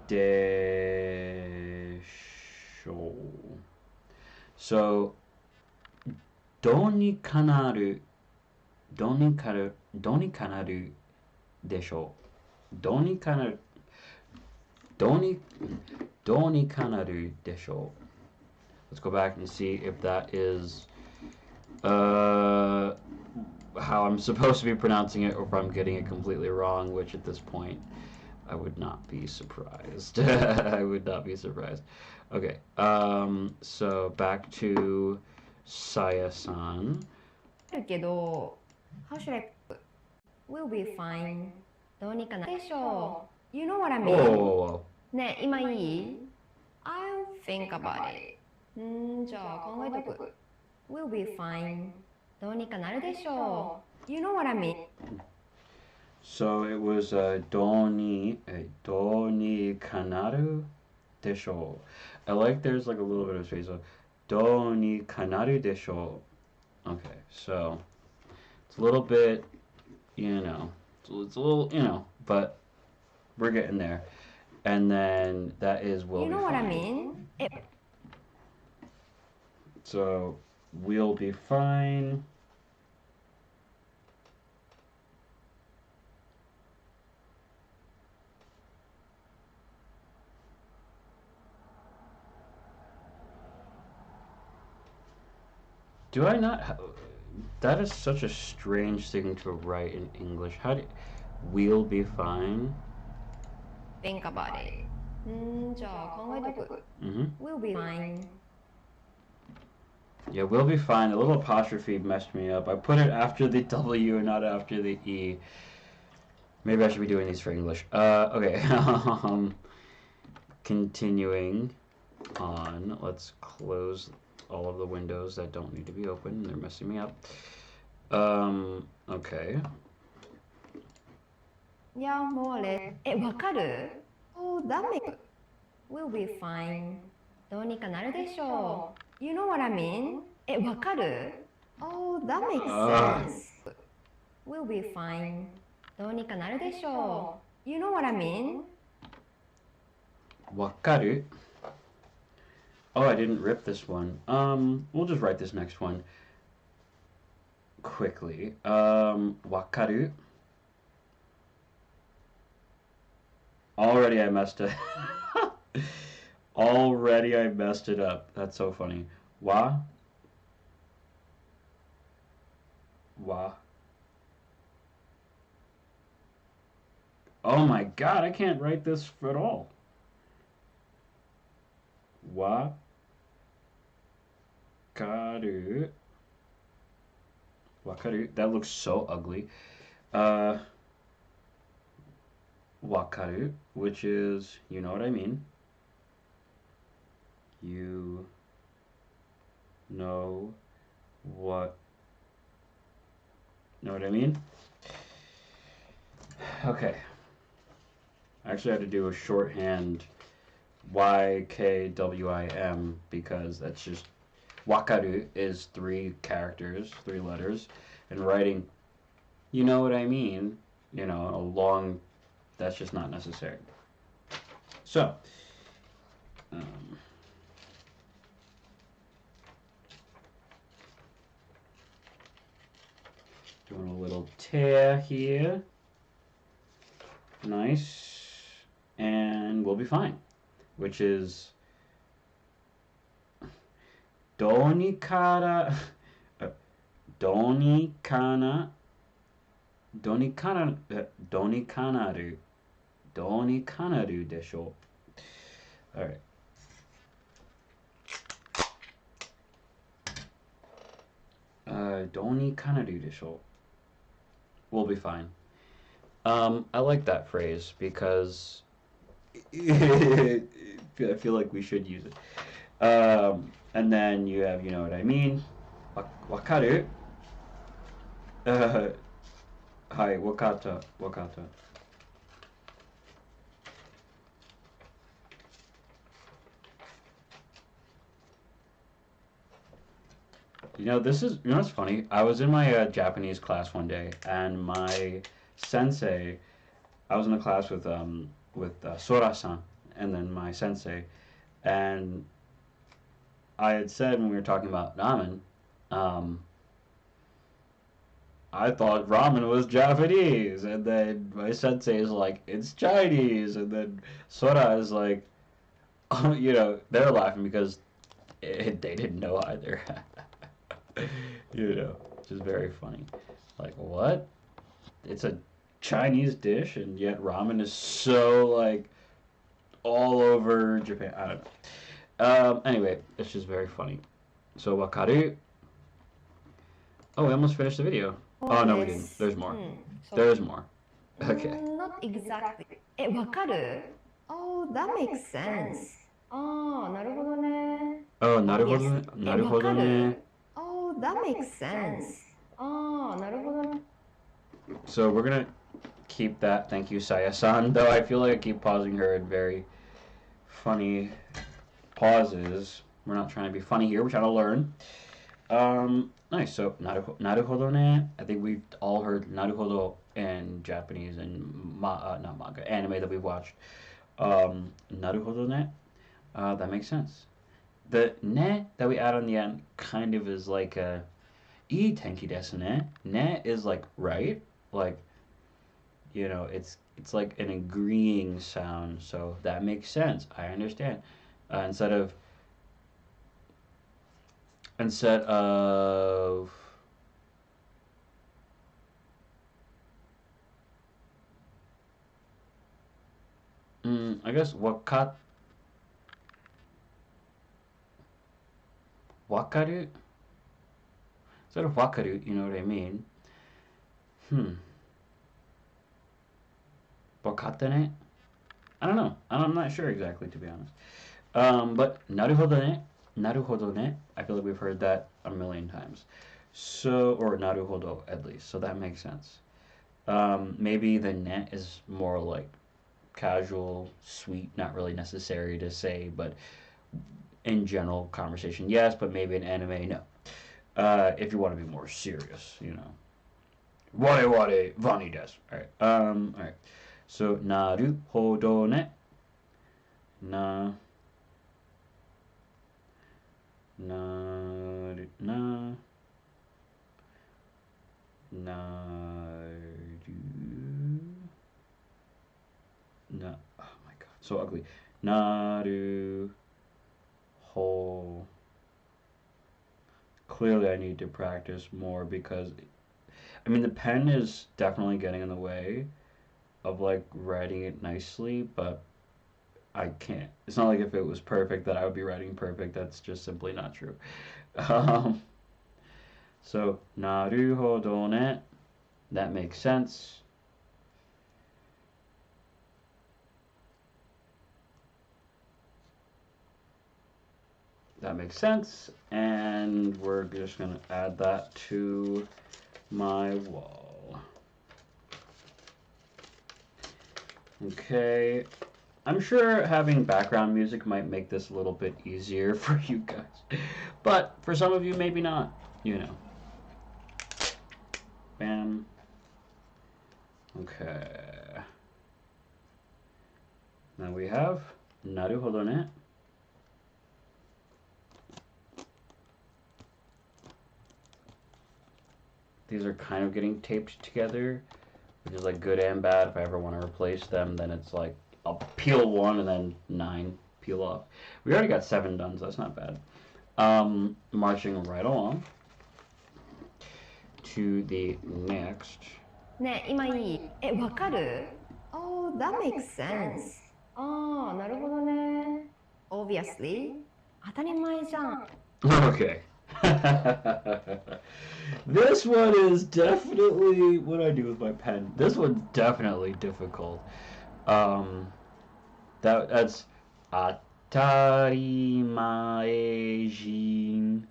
でしょう。So, どうにかなる、どうにかなるでしょう。どうにかなる、どうに、どうにかなるでしょう。Let's go back and see if that is uh, how I'm supposed to be pronouncing it or if I'm getting it completely wrong, which at this point I would not be surprised. I would not be surprised. Okay, so back to Saya-san. るけど、How should I will be fine どうにかなるでしょう You know what I mean? Oh, ねえ、今いい I'll think about it じゃあ考えとく Will be fine どうにかなるでしょう You know what I mean? so it was Doni Kanaru Desho. I like there's like a little bit of space. So Doni Kanaru Desho. Okay, so it's a little bit, it's a little, but we're getting there. And then that is will You be know what I fine. mean? So we'll be fine. Do I not? That is such a strange thing to write in English. How do we'll be fine? Think about it じゃあ考えとく Mm-hmm. Will be fine Yeah, we'll be fine. The little apostrophe messed me up. I put it after the W and not after the E. Maybe I should be doing these for English. Okay. Continuing on. Let's close all of the windows that don't need to be open. They're messing me up. Okay. いや、もうあれ。わかる Oh, that makes Will be fine どうにかなるでしょう You know what I mean? わかる Oh, that makes sense Will be fine どうにかなるでしょう You know what I mean? Wakaru. Oh, I didn't rip this one. We'll just write this next one quickly. Wakaru. Already I messed it. Already I messed it up. That's so funny. Wa. Oh my god, I can't write this at all. Wakaru. Wakaru. That looks so ugly. Wakaru, which is, you know what I mean. You know what I mean? Okay. I actually had to do a shorthand YKWIM because that's just Wakaru is 3 characters, 3 letters, and writing, you know what I mean, a long, that's just not necessary. So, doing a little tear here. Nice. And we'll be fine. Which is Donikara Donikana Donikanaru desho. Alright. Donikanaru desho. We'll be fine. I like that phrase because I feel like we should use it. And then you have, you know what I mean? Wakaru. Hi, wakata, wakata. You know, what's funny? I was in my Japanese class one day, and my sensei, I was in a class with Sora-san, and then my sensei, and I had said when we were talking about ramen, um, I thought ramen was Japanese, and then my sensei is like, it's Chinese, and then Sora is like, oh, you know, they're laughing because they didn't know either. You know, which is very funny. Like, what? It's a Chinese dish, and yet ramen is so, like, all over Japan. I don't know. Anyway, it's just very funny. So, wakaru. Oh, we almost finished the video. Oh, no, we didn't. There's more. There's more. Okay. Not exactly. わかる? Oh, that makes sense. ああ、なるほどね。Oh, なるほどね。なるほどね。Oh, that makes sense. ああ、なるほどね。So we're gonna keep that. Thank you, Saya-san. Though I feel like I keep pausing her in very funny pauses. We're not trying to be funny here. We're trying to learn. Nice. So, naruhodo ne. I think we've all heard naruhodo in Japanese and not manga, anime that we've watched. Naruhodo ne. That makes sense. The ne that we add on the end kind of is like a ii tenki desu ne. Ne is like right, like, you know, it's like an agreeing sound, so that makes sense. I understand. Instead of I guess wakaru. Instead of wakaru, you know what I mean? Wakata ne? I don't know. I'm not sure exactly, to be honest. But naruhodo ne, naruhodo ne. I feel like we've heard that a million times. So, or naruhodo at least. So that makes sense. Maybe the ne is more like casual, sweet, not really necessary to say, but in general conversation, yes. But maybe in anime, no. If you want to be more serious, you know. Ware ware vani desu. All right. All right. So naruhodo ne. Na. Naru. Na. Naru. Na. Oh my god, so ugly. Naru. Ho. Clearly, I need to practice more because, I mean, the pen is definitely getting in the way of like writing it nicely, but I can't. It's not like if it was perfect that I would be writing perfect. That's just simply not true. Um, so, naruhodo ne. That makes sense. That makes sense. And we're just going to add that to my wall. Okay. I'm sure having background music might make this a little bit easier for you guys. But for some of you, maybe not. You know. Bam. Okay. Now we have naruhodo ne. These are kind of getting taped together, which is like good and bad. If I ever want to replace them, then it's like I'll peel one and then 9 peel off. We already got 7 done, so that's not bad. Marching right along to the next. ね、今いい。わかる? Oh, that makes sense. ああ、なるほどね。Obviously. 当たり前じゃん。Okay. This one is definitely what I do with my pen. This one's definitely difficult. That's Atarimaejin.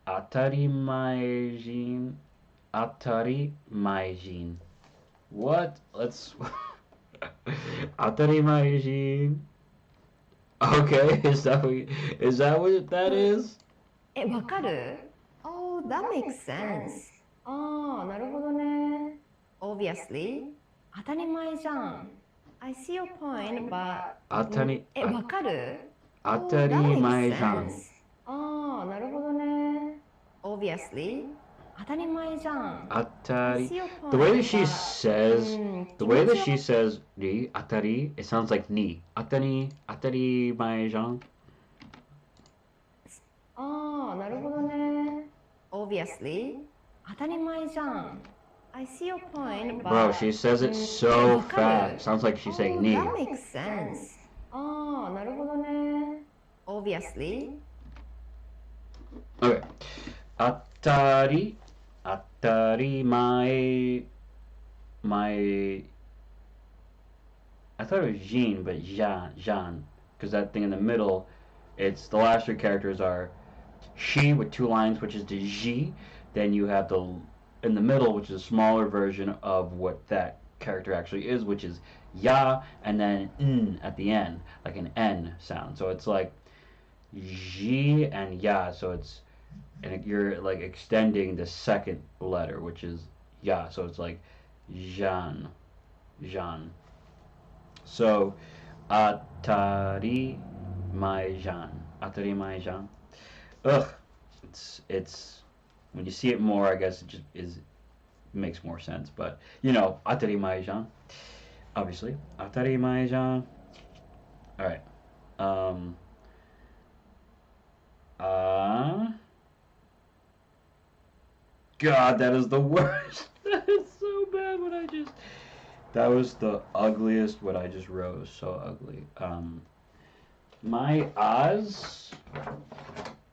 Atarimaejin. Atarimaejin. What? Let's. Atarimaejin. Okay, is that what that is? わかる? Oh, that makes sense. ああ、なるほどね。Obviously. 当たり前じゃん。I see your point, but... わかる? 当たり前じゃん。ああ、なるほどね。Obviously. 当たり前じゃん。Atari. The way that she says, ni, atari, it sounds like ni. Atari maejan. ああ、なるほどね。Obviously. 当たり前じゃん。I see your point, but... Bro, she says it so fast. Sounds like she's saying ni. That makes sense. ああ、なるほどね。Obviously. Okay. Atari my I thought it was Jean, but Jean, because that thing in the middle, it's the last three characters are she with two lines, which is the G. Then you have the in the middle, which is a smaller version of what that character actually is, which is ya, and then n at the end, like an N sound. So it's like G and ya. So it's and you're like extending the second letter, which is ya. So it's like Jean. So Atari Maijan. Atari Maijan. Ugh. It's when you see it more, I guess it just makes more sense. But you know, Atari Maijan. Obviously. Atari Maijan. Alright. God, that is the worst. That is so bad what I just. That was the ugliest what I just wrote. So ugly. My Oz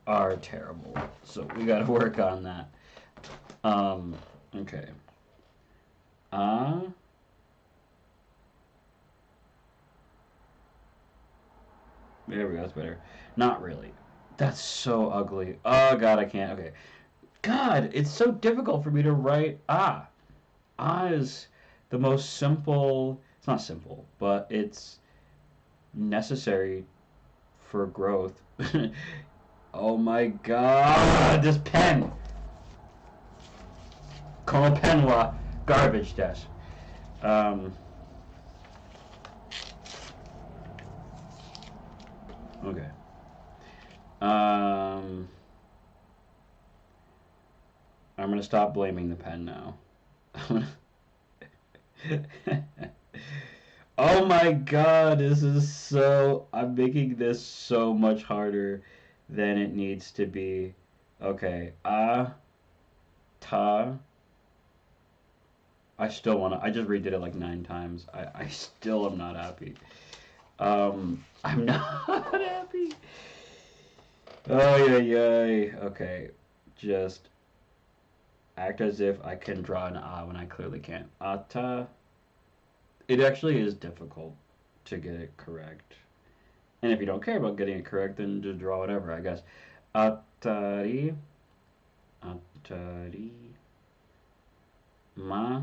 are terrible. So we gotta work on that. Okay. There we go, that's better. Not really. That's so ugly. Oh god, I can't. Okay. God, it's so difficult for me to write ah. Ah is the most simple. It's not simple, but it's necessary for growth. Oh my god, this pen. Kono pen wa garbage desu. Okay. I'm gonna stop blaming the pen now. Oh my god, this is so... I'm making this so much harder than it needs to be. Okay, ta. I still wanna... I just redid it like 9 times. I still am not happy. I'm not happy. Oh, yeah. Okay, just act as if I can draw an A when I clearly can't. Ata. It actually is difficult to get it correct. And if you don't care about getting it correct, then just draw whatever, I guess. Atari. Ma.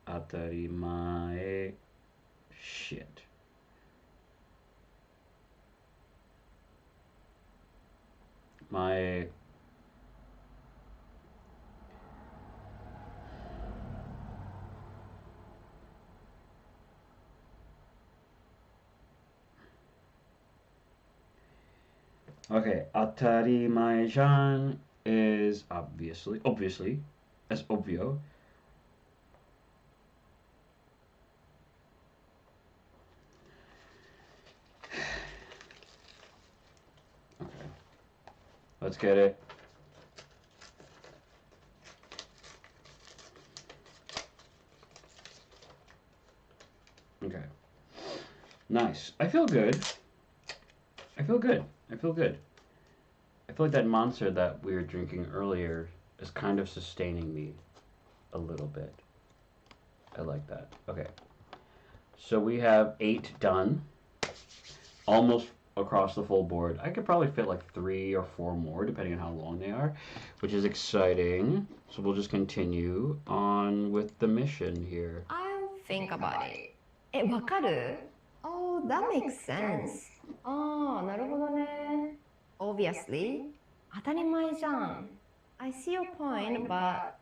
Atari mae. Shit. My. Okay, Atarimae-jan is obviously, as obvio. Okay, let's get it. Okay, nice. I feel good. I feel like that monster that we were drinking earlier is kind of sustaining me a little bit. I like that. Okay. So we have 8 done, almost across the full board. I could probably fit like 3 or 4 more, depending on how long they are, which is exciting. So we'll just continue on with the mission here. I'll think about it. わかる? Oh, that makes sense. ああ、なるほどね。Obviously. 当たり前じゃん。I see your point, but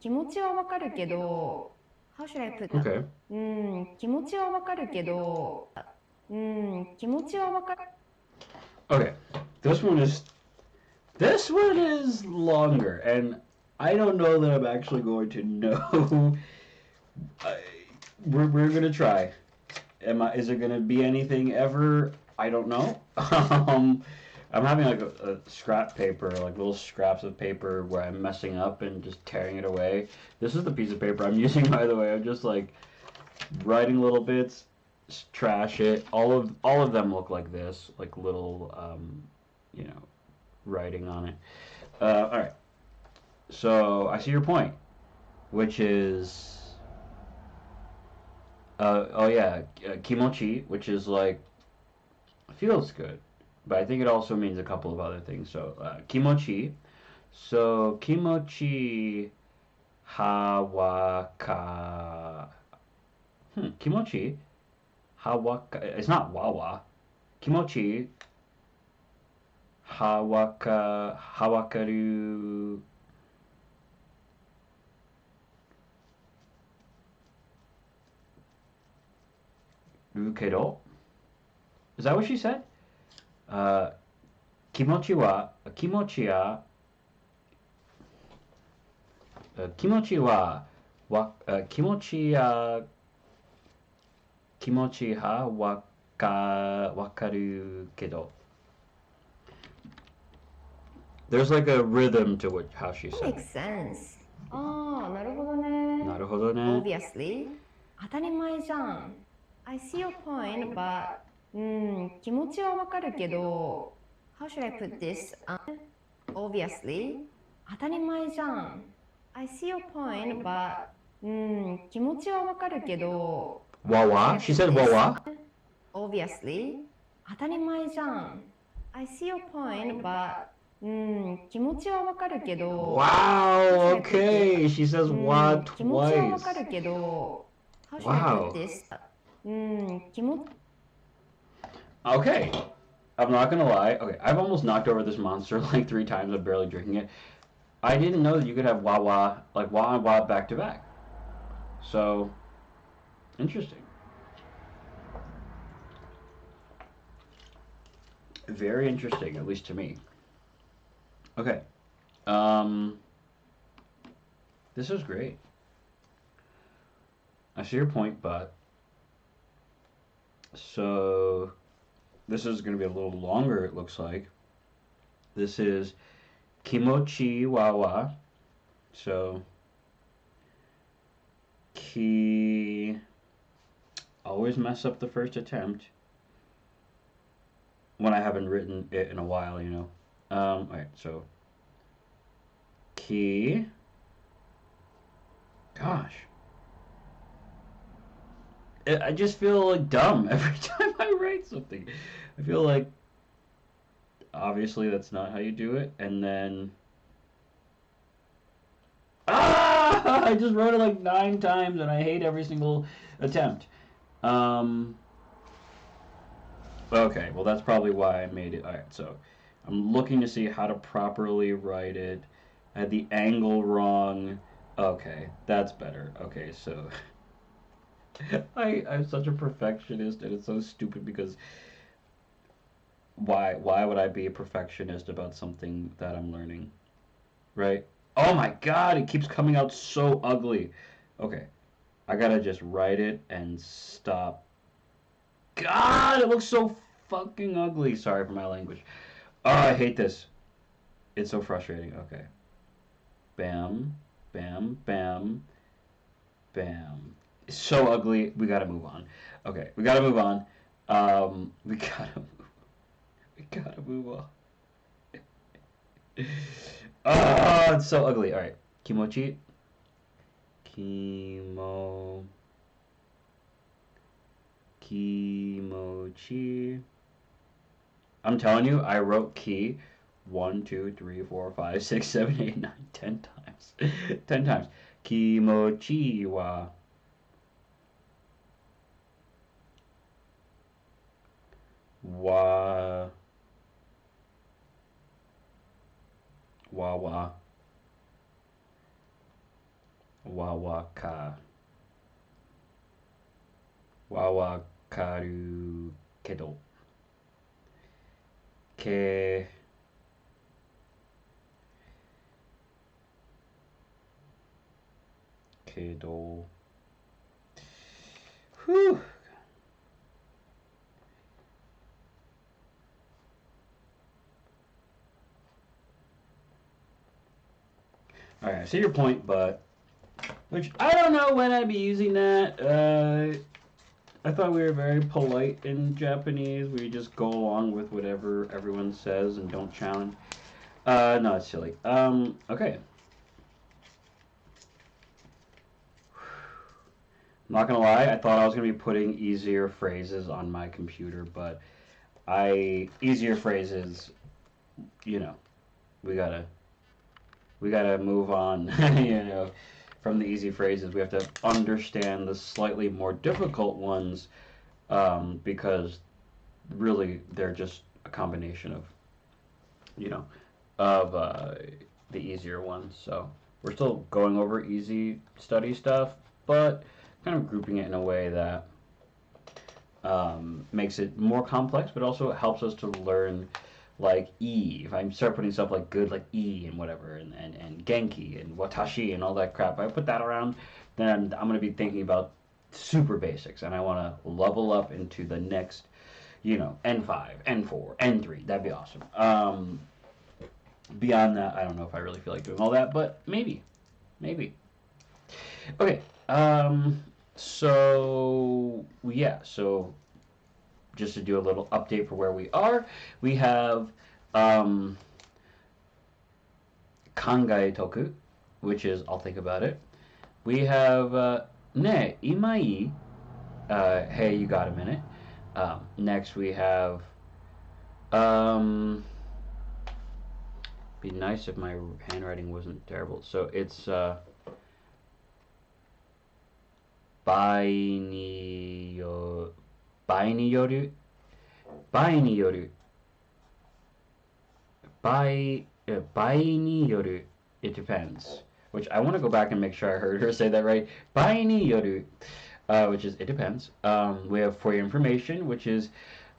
気持ちはわかるけど How should I put that? Okay. 気持ちはわかるけど気持ちはわかる Okay. This one is longer, and I don't know that I'm actually going to know. We're gonna try. Is it gonna be anything ever? I don't know. I'm having like a scrap paper, like little scraps of paper where I'm messing up and just tearing it away. This is the piece of paper I'm using, by the way. I'm just like writing little bits, trash it. All of them look like this, like little, writing on it. All right. So I see your point, which is, kimochi, which is like feels good, but I think it also means a couple of other things. So kimochi. So kimochi hawaka. Kimochi hawaka. It's not wawa. Kimochi hawakaru. Kedo. Is that what she said? Kimochi wa kimochi ya kimochi wa kimochi ya kimochi ha wakaru kedo. There's like a rhythm to how she said it. Makes sense. ああ、なるほどね。なるほどね。Obviously. 当たり前じゃん。I see your point, but 気持ちはわかるけど How should I put this? Obviously. 当たり前じゃん。I see your point, but 気持ちはわかるけど Wawa? She said wawa? Obviously. 当たり前じゃん。I see your point, but 気持ちはわかるけど Wow, okay. She says wa 気持ちはわか twice. るけど How should I put this? 気持ち Okay. I'm not gonna lie. Okay, I've almost knocked over this monster like 3 times. I'm barely drinking it. I didn't know that you could have wawa, like wah and wah back to back. So, interesting. Very interesting, at least to me. Okay. This is great. I see your point, but so this is going to be a little longer, it looks like. This is kimochi wawa. So always mess up the first attempt when I haven't written it in a while, you know. Alright, so gosh. I just feel like dumb every time I write something. I feel like obviously that's not how you do it, and then I just wrote it like 9 times and I hate every single attempt. Okay, well that's probably why I made it. Alright, so I'm looking to see how to properly write it. I had the angle wrong. Okay, that's better. Okay, so I'm such a perfectionist, and it's so stupid because why would I be a perfectionist about something that I'm learning, right? Oh my god, it keeps coming out so ugly. Okay, I gotta just write it and stop. God, it looks so fucking ugly. Sorry for my language. Oh, I hate this. It's so frustrating. Okay. Bam, bam, bam, bam. It's so ugly. We gotta move on. Okay, we gotta move on. We gotta move on. Oh, it's so ugly. All right, kimochi. Kimochi. I'm telling you, I wrote ki 1, 2, 3, 4, 5, 6, 7, 8, 9, 10 times. 10 times. Kimochi wa wa wa wa wa wa ka wa wa karu kedo ke kedo. Whew. All right, I see your point, but which I don't know when I'd be using that. I thought we were very polite in Japanese. We just go along with whatever everyone says and don't challenge. No, it's silly. Okay. I'm not gonna lie, I thought I was gonna be putting easier phrases on my computer, but easier phrases, you know, we gotta move on, you know, from the easy phrases. We have to understand the slightly more difficult ones, because really they're just a combination of, you know, of the easier ones. So we're still going over easy study stuff, but kind of grouping it in a way that makes it more complex, but also helps us to learn like E. If I start putting stuff like good, like E and whatever, and Genki and Watashi and all that crap, I put that around, then I'm going to be thinking about super basics, and I want to level up into the next, you know, N5, N4, N3. That'd be awesome. Beyond that, I don't know if I really feel like doing all that, but maybe. Okay. So yeah. So just to do a little update for where we are, we have kangae toku, which is I'll think about it. We have ne imai. Hey, you got a minute. Next we have be nice if my handwriting wasn't terrible. So it's bai ni yoru, bai ni yoru, bai ni yoru, bai ni yoru. It depends. Which I want to go back and make sure I heard her say that right. Bai ni yoru, which is it depends. We have for your information, which is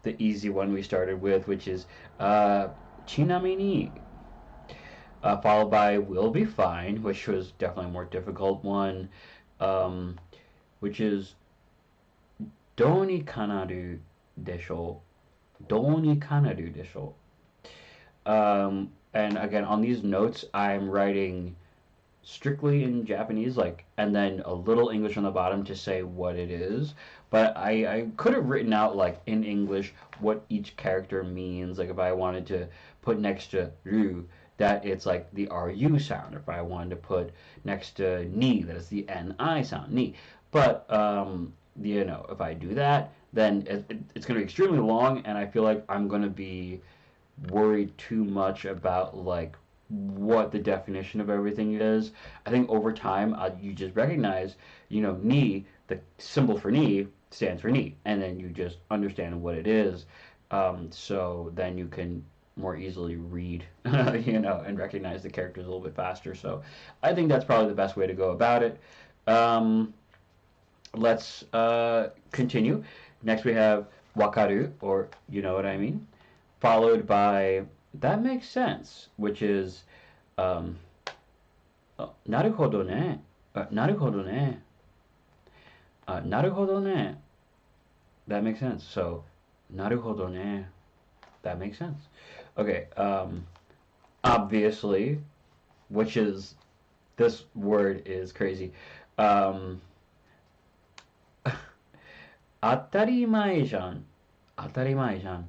the easy one we started with, which is chinami ni. Followed by will be fine, which was definitely a more difficult one, which is do ni kanaru desho. Do ni kanaru desho. And again, on these notes, I'm writing strictly in Japanese, like, and then a little English on the bottom to say what it is. But I could have written out, like, in English what each character means. Like, if I wanted to put next to ru, that it's like the RU sound. If I wanted to put next to ni, that is the NI sound, ni. But, you know, if I do that, then it's going to be extremely long, and I feel like I'm going to be worried too much about, like, what the definition of everything is. I think over time, you just recognize, you know, ni, the symbol for ni, stands for ni, and then you just understand what it is. So then you can more easily read, you know, and recognize the characters a little bit faster. So I think that's probably the best way to go about it. Let's continue. Next we have wakaru, or you know what I mean, followed by that makes sense, which is naruhodo ne, naruhodo ne, naruhodo ne. That makes sense. So naruhodo ne. That makes sense. Okay. Obviously, which is this word is crazy. 当たり前じゃん。当たり前じゃん。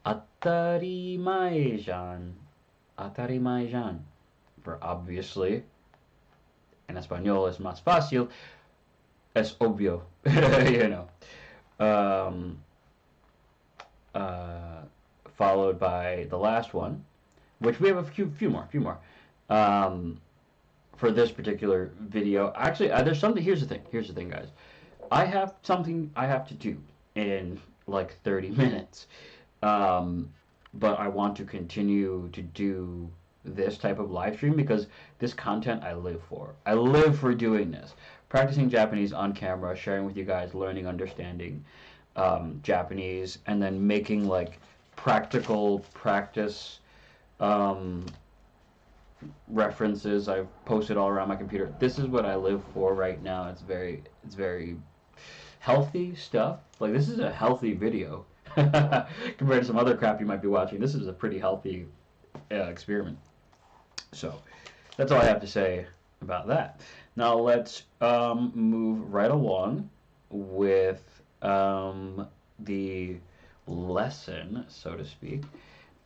当たり前じゃん。当たり前じゃん. For obviously, en español es más fácil, es obvio, you know. Um, uh, Followed by the last one, which we have a few more. Um, for this particular video, actually, there's something. Here's the thing, guys. I have something I have to do in like 30 minutes. Um, but I want to continue to do this type of live stream because this content I live for. I live for doing this. Practicing Japanese on camera, sharing with you guys, learning, understanding Japanese, and then making like practical practice um, references I've posted all around my computer. This is what I live for right now. It's very healthy stuff. Like this is a healthy video compared to some other crap you might be watching. This is a pretty healthy experiment. So that's all I have to say about that. Now let's move right along with the lesson, so to speak.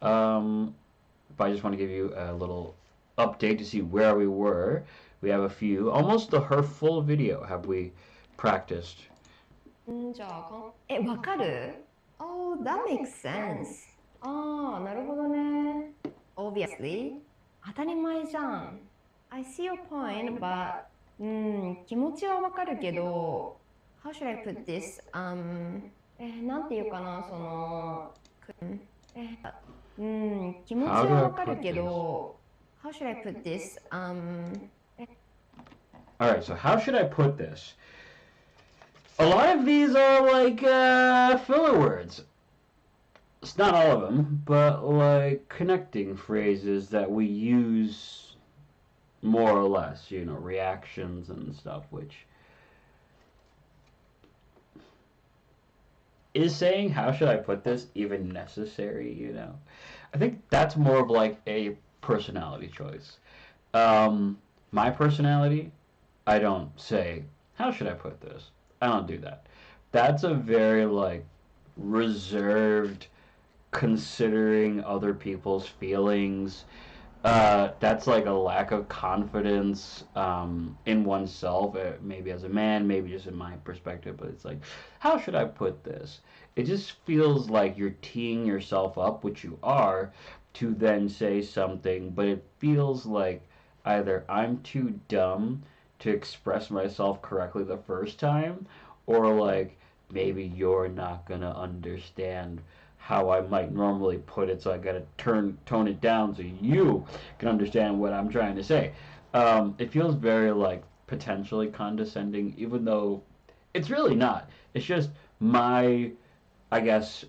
But I just want to give you a little update to see where we were. We have a few, almost the her full video have we practiced. じゃあわかる Oh, that makes sense. ああ、なるほどね。Obviously. 当たり前じゃん。I see your point, but 気持ちはわかるけど How should I put this? なんていうかな、その気持ちはわかるけど How should I put this? Alright, so how should I put this? A lot of these are like filler words. It's not all of them, but like connecting phrases that we use more or less, you know, reactions and stuff, which is saying, how should I put this, even necessary, you know? I think that's more of like a personality choice. My personality, I don't say, how should I put this? I don't do that. That's a very like reserved, considering other people's feelings. That's like a lack of confidence in oneself, maybe as a man, maybe just in my perspective, but it's like, how should I put this? It just feels like you're teeing yourself up, which you are, to then say something, but it feels like either I'm too dumb to express myself correctly the first time, or like maybe you're not gonna understand how I might normally put it, so I gotta tone it down so you can understand what I'm trying to say. It feels very like potentially condescending, even though it's really not. It's just my, I guess,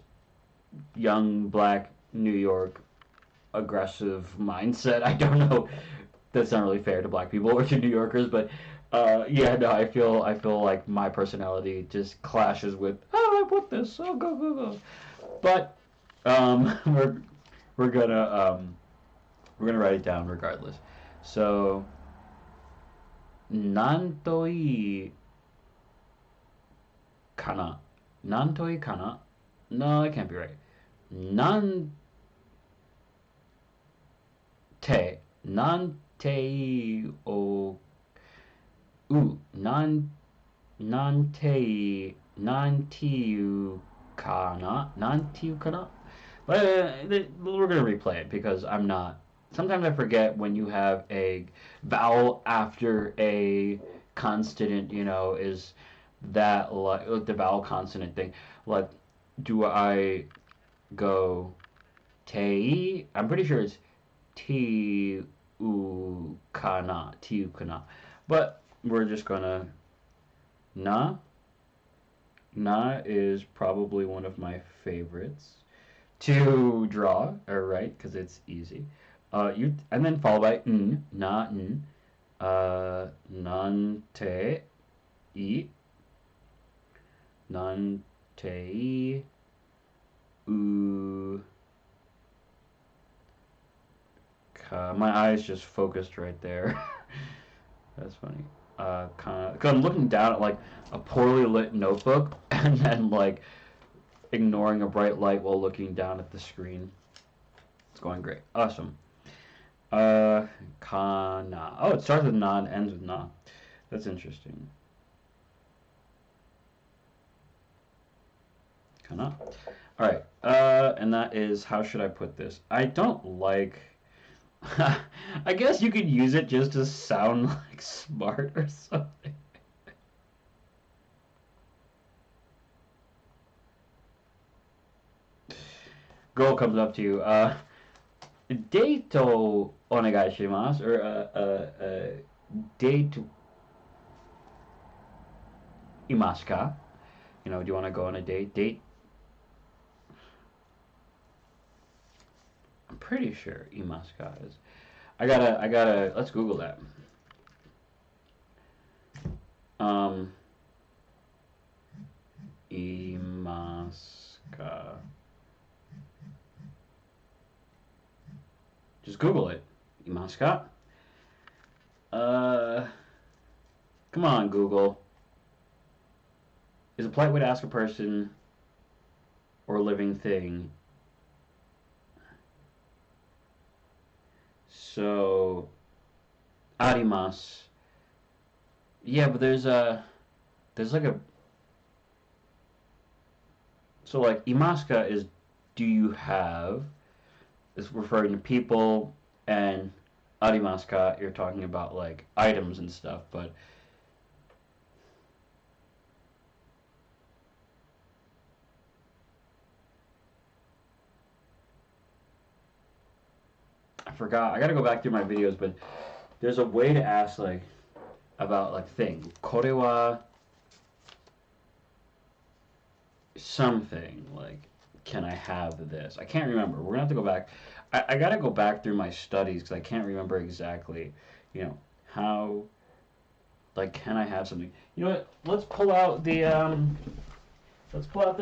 young black New York aggressive mindset. I don't know. That's not really fair to black people or to New Yorkers, but yeah, no, I feel like my personality just clashes with how do I put this? Oh, go. But we're we're gonna we're gonna write it down regardless. So, なんといいかな? なんといいかな? No, that can't be right. なんていいおなんていうかな? But we're going to replay it because I'm not. Sometimes I forget when you have a vowel after a consonant, you know, is that like the vowel consonant thing. Like, do I go te? I'm pretty sure it's ti u kana, ti u kana. But we're just gonna na. Na is probably one of my favorites to draw or write because it's easy. And then followed by n, na n, nan te i, nan te i, u ka. My eyes just focused right there. That's funny. Cause I'm looking down at like a poorly lit notebook and then like ignoring a bright light while looking down at the screen. It's going great. Awesome. Kana. Oh, it starts with na and ends with na. That's interesting. kana. All right, and that is, how should I put this? I don't like. I guess you could use it just to sound like smart or something. Girl comes up to you. Date o onegai shimasu, or date imasu ka? You know, do you want to go on a date? Date. I'm pretty sure imasu ka is. I gotta. Let's Google that. Imasu ka. Just Google it. Imasu ka? Come on, Google. Is a polite way to ask a person or living thing. So, arimasu. Yeah, but there's like a. So like imasu ka is, do you have? Is referring to people, and arimasu ka, you're talking about like items and stuff, but I forgot. I gotta go back through my videos, but there's a way to ask like about like thing. Kore wa something, like, can I have this? I can't remember. We're gonna have to go back. I gotta go back through my studies because I can't remember exactly, you know, how, like, can I have something? You know what? Let's pull out the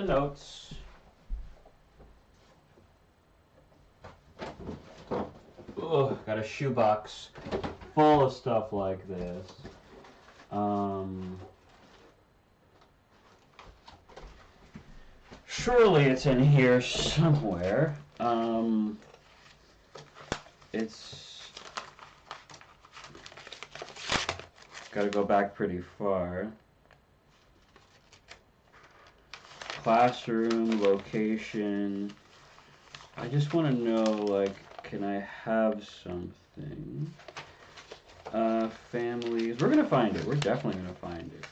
notes. Ugh, got a shoebox full of stuff like this. Surely it's in here somewhere. It's gotta go back pretty far. Classroom, location. I just want to know, like, can I have something? Families. We're gonna find it. We're definitely gonna find it.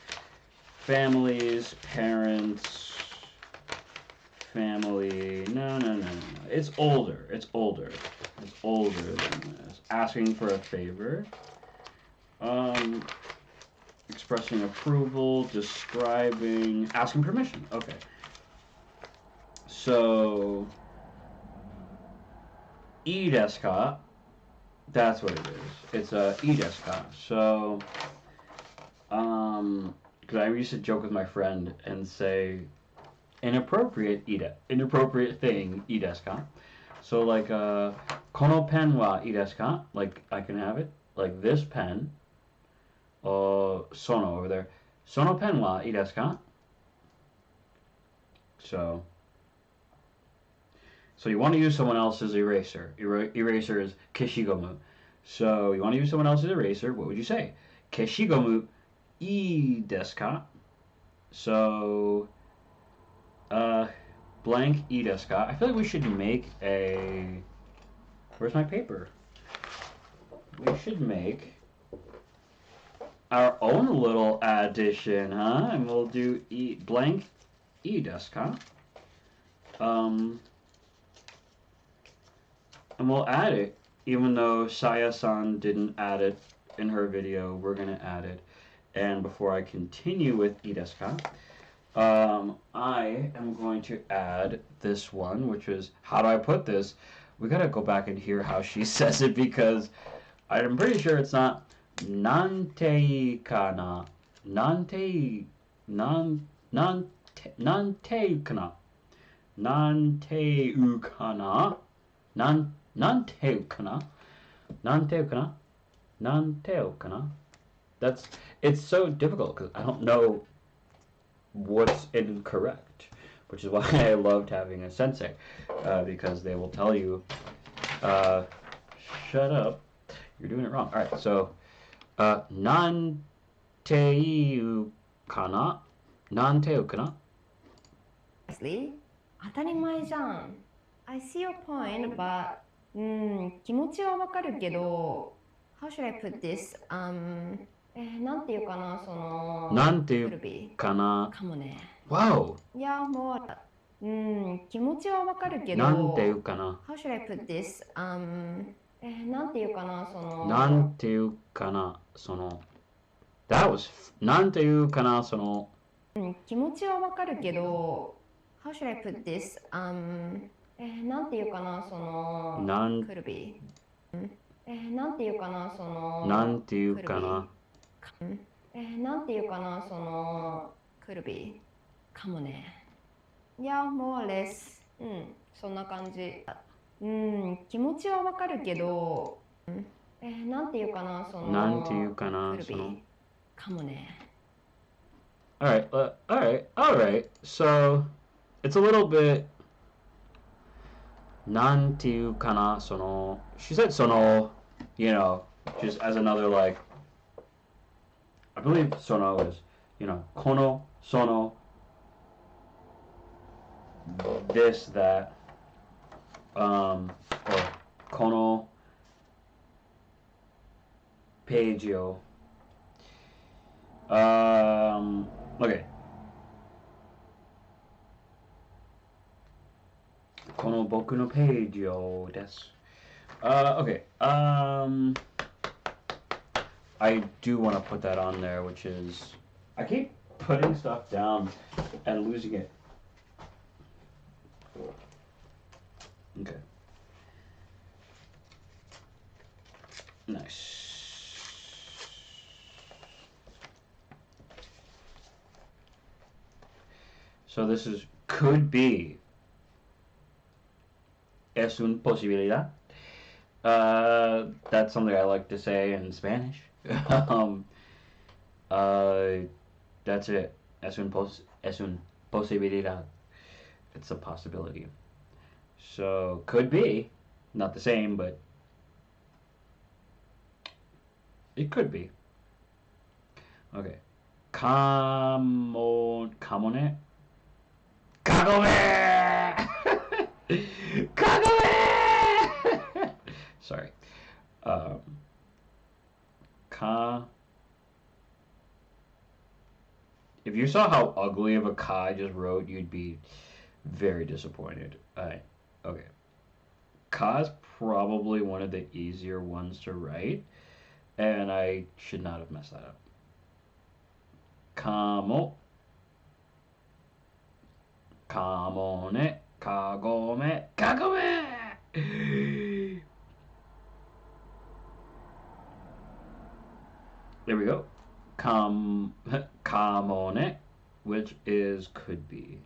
Families, parents, family. No. It's older. It's older. It's older than this. Asking for a favor. Expressing approval, describing, asking permission. Okay. So, ii desu ka? That's what it is. It's ii desu ka. So, because I used to joke with my friend and say, inappropriate thing, ii desu ka? So like, kono pen wa ii desu ka? Like, I can have it. Like this pen. Sono over there. Sono pen wa ii desu ka? So you want to use someone else's eraser. Eraser is keshigomu. So you want to use someone else's eraser. What would you say? Keshigomu ii desu ka? So, blank ii desu ka? I feel like we should make a. Where's my paper? We should make our own little addition, huh? And we'll do blank ii desu ka? And we'll add it, even though Saya-san didn't add it in her video. We're gonna add it. And before I continue with ii desu ka, I am going to add this one, which is, how do I put this? We gotta go back and hear how she says it, because I'm pretty sure it's not nante kana. Nante kana. Nante kana. It's so difficult because I don't know what's incorrect, which is why I loved having a sensei, because they will tell you, shut up, you're doing it wrong. All right, so nanteu kana. Lastly, 当たり前じゃん。I see your point, but 気持ちはわかるけど How should I put this? なんていうかな、なんていう could be かな。かもね。 Wow! いや、もう、気持ちはわかるけどなんていうかな。How should I put this? なんていうかな、なんていうかな。That was... なんていうかな、気持ちはわかるけど How should I put this? なんていうかな、なん could be なんていうかな、なんていうかな。なんていうかな、could be かもね。いや、more or less そんな感じ。気持ちはわかるけどなんていうかな、なんていうかな、could be かもね。Alright, alright. So, it's a little bit... なんていうかな、She said you know, just as another, like... I believe sono is, you know, kono, sono, this, that, or kono, peggio. Okay. Kono boku no peggio desu. Okay. I do want to put that on there, which is... I keep putting stuff down and losing it. Okay. Nice. So this is could be. Es una posibilidad. That's something I like to say in Spanish. That's it. Es un posibilidad. It's a possibility. So could be, not the same, but it could be. Okay. Kamone. Kagome! Kagome! Sorry. If you saw how ugly of a ka I just wrote, you'd be very disappointed. Okay. Ka is probably one of the easier ones to write, and I should not have messed that up. Kamo. Kamone. Kagome. Kagome! There we go. Kamone, which is could be.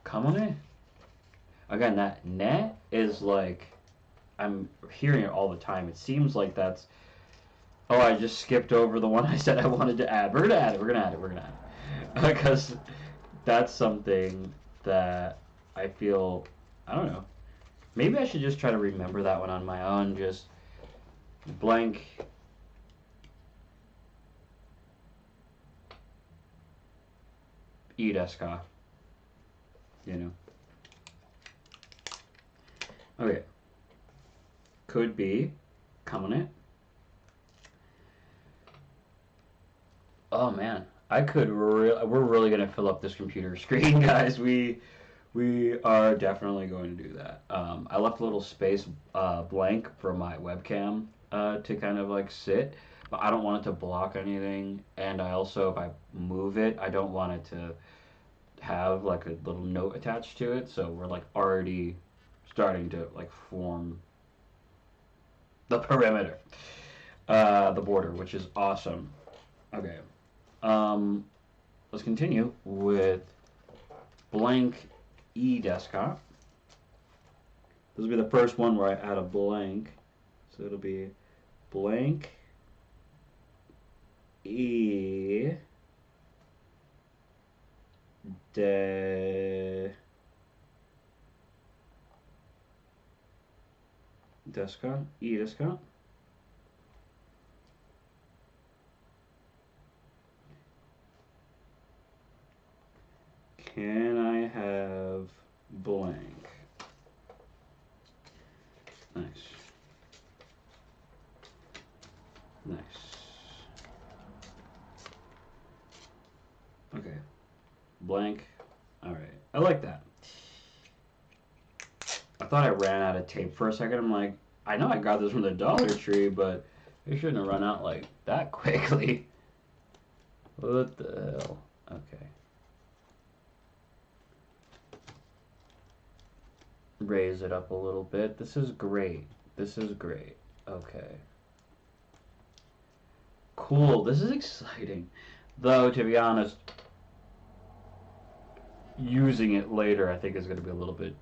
Kamone? Again, that ne is like, I'm hearing it all the time. It seems like that's... Oh, I just skipped over the one I said I wanted to add. We're gonna add it. Because that's something that I feel... I don't know. Maybe I should just try to remember that one on my own. Just blank. I desu ka? You know. Okay. Could be. Kamone. Oh man, we're really gonna fill up this computer screen, guys. We are definitely going to do that. I left a little space blank for my webcam to kind of like sit, but I don't want it to block anything. And I also, if I move it, I don't want it to have like a little note attached to it. So we're like already starting to like form the perimeter, the border, which is awesome. Okay. Let's continue with blank I desu ka? This will be the first one where I add a blank. So it'll be blank I desu ka? I desu ka? Can I have blank? Nice. Nice. Okay. Blank. All right. I like that. I thought I ran out of tape for a second. I'm like, I know I got this from the Dollar Tree, but it shouldn't have run out like that quickly. What the hell? Okay. Raise it up a little bit. This is great. This is great. Okay. Cool. This is exciting. Though, to be honest, using it later I think is going to be a little bit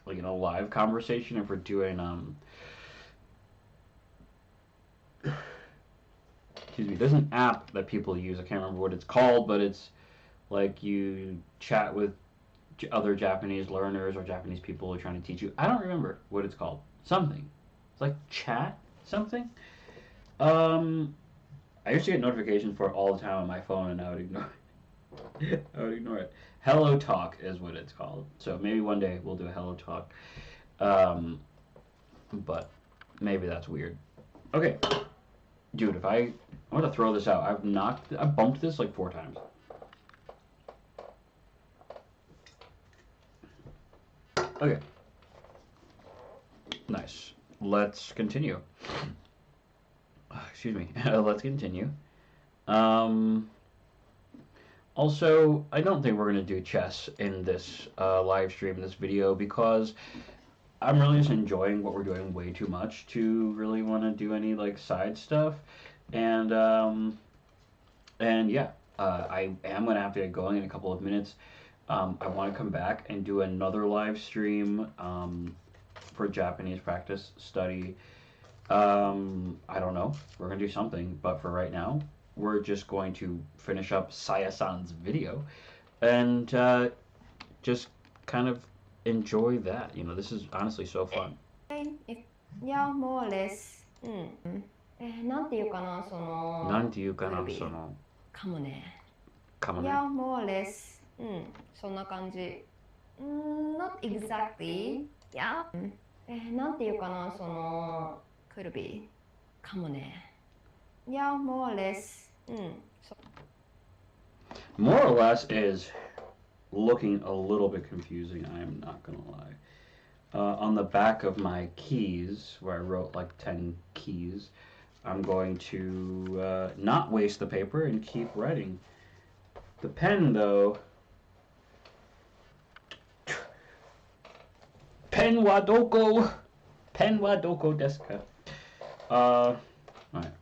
like in a live conversation if we're doing excuse me, there's an app that people use. I can't remember what it's called, but it's like you chat with other Japanese learners or Japanese people who are trying to teach you. I don't remember what it's called. Something. It's like chat something. I used to get notifications for it all the time on my phone, and I would ignore it. I would ignore it. Hello Talk is what it's called. So maybe one day we'll do a Hello Talk. But maybe that's weird. Okay. Dude, if I want to throw this out. I've bumped this like 4 times. Okay. Nice. Let's continue. Excuse me. Let's continue. Also, I don't think we're going to do chess in this live stream, this video, because I'm really just enjoying what we're doing way too much to really want to do any like side stuff. And yeah, I am going to have to get going in a couple of minutes. I want to come back and do another live stream for Japanese practice study. I don't know. We're going to do something, but for right now, we're just going to finish up Saya-san's video and just kind of enjoy that. You know, this is honestly so fun. Yeah, more or less. なんていうかな、なんていうかな、その。かもね。かもね。Yeah, more or less. そんな感じ。Not exactly. Yeah. なんていうかな、could be. かもね。Yeah, more or less. More or less is looking a little bit confusing, I am not gonna lie. On the back of my keys, where I wrote like 10 keys, I'm going to not waste the paper and keep writing. The pen, though... Pen wa doko? Pen wa doko desu ka? Alright.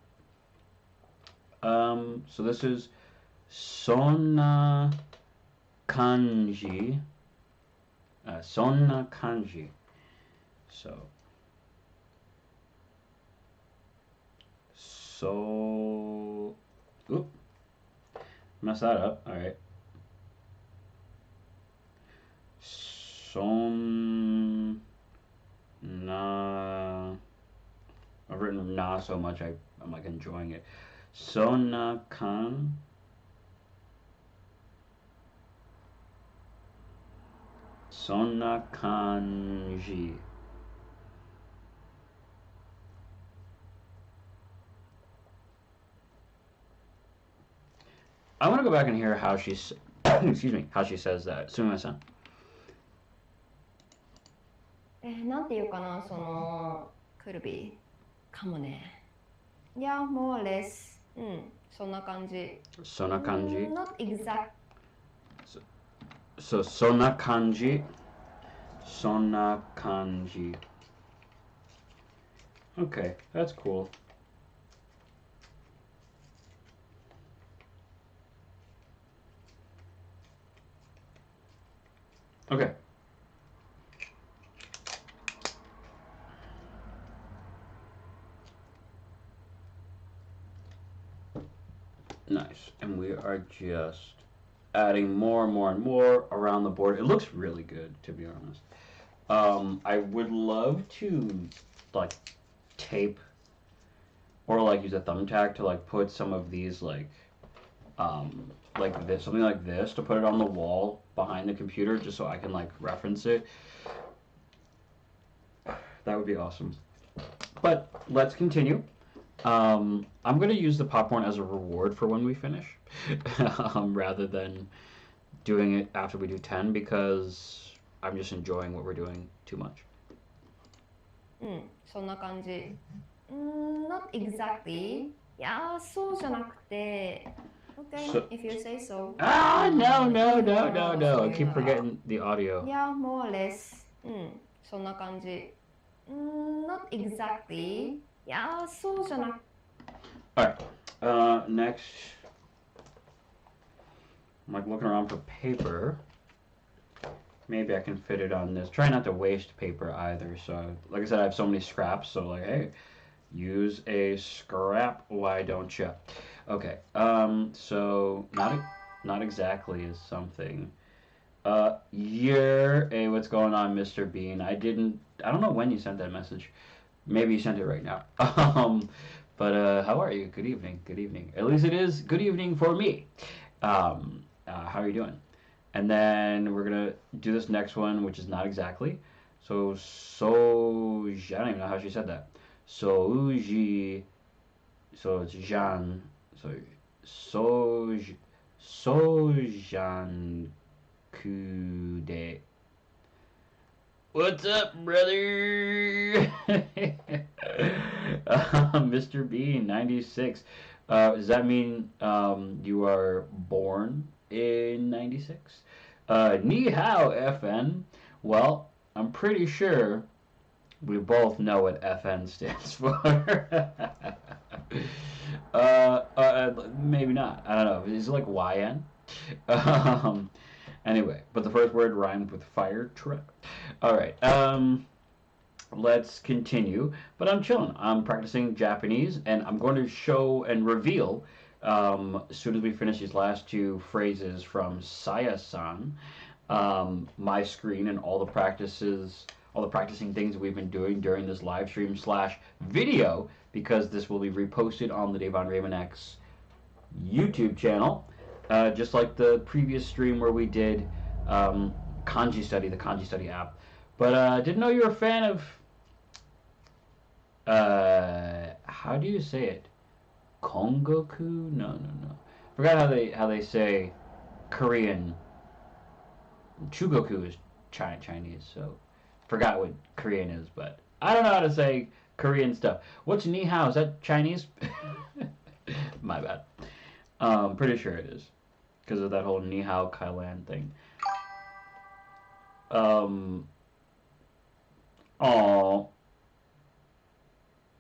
So this is Sonna Kanji. Sonna Kanji. So oop, mess that up. All right. I've written na so much I'm like enjoying it. Sonna Kanji. I want to go back and hear how she's excuse me, how she says that. Sumimasen. なんていうかな、could be かもね。Yeah, more or less. そんな感じ。そんな感じ。Not exact. So そんな感じ。そんな感じ. Okay, that's cool. Okay. Nice. And we are just adding more and more and more around the board. It looks really good, to be honest. I would love to like tape or like use a thumbtack to like put some of these like like this, something like this, to put it on the wall behind the computer, just so I can like reference it. That would be awesome. But let's continue. I'm gonna use the popcorn as a reward for when we finish, rather than doing it after we do 10 because I'm just enjoying what we're doing too much. そんな感じ。Not exactly. いやー、そうじゃなくて。Okay, So- if you say so. No. I keep forgetting the audio. Yeah, more or less. そんな感じ。Not exactly. いやー、そうじゃなくて。Alright. Next. I'm like looking around for paper. Maybe I can fit it on this. Try not to waste paper either. So, like I said, I have so many scraps. So, like, hey, use a scrap. Why don't you? Okay. So not exactly is something. What's going on, Mr. Bean? I don't know when you sent that message. Maybe you sent it right now. But how are you? Good evening. Good evening. At least it is good evening for me. How are you doing? And then we're gonna do this next one, which is not exactly. I don't even know how she said that. So it's Jean. Jean Kude. What's up, brother? Mr. Bean, 96. Does that mean you are born in 96? Ni hao, FN. Well, I'm pretty sure we both know what FN stands for. Maybe not. I don't know. Is it like YN? Anyway, but the first word rhymed with fire truck. All right. Let's continue. But I'm chilling. I'm practicing Japanese, and I'm going to show and reveal as soon as we finish these last two phrases from Saya-san, my screen and all the practicing things we've been doing during this live stream / video, because this will be reposted on the Davon Raymond X YouTube channel, just like the previous stream where we did Kanji Study, the Kanji Study app. But didn't know you were a fan of how do you say it? Kongoku? No. Forgot how they say Korean. Chugoku is Chinese, so forgot what Korean is, but I don't know how to say Korean stuff. What's ni hao? Is that Chinese? My bad. Pretty sure it is, because of that whole ni hao Kailan thing.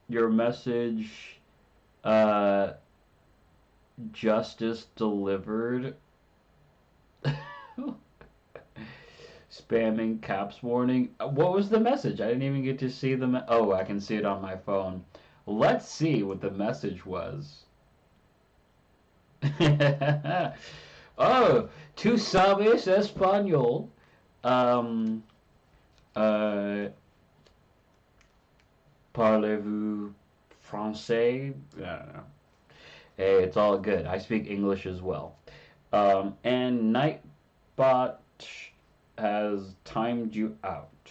Your message, justice delivered. Spamming caps warning. What was the message? I didn't even get to see the oh, I can see it on my phone. Let's see what the message was. Oh, tú sabes español. Parlez-vous français? I don't know. Hey, it's all good. I speak English as well. And Nightbot has timed you out.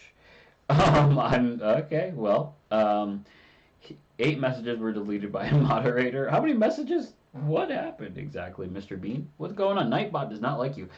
I'm okay. Well, 8 messages were deleted by a moderator. How many messages? What happened exactly, Mr. Bean? What's going on? Nightbot does not like you.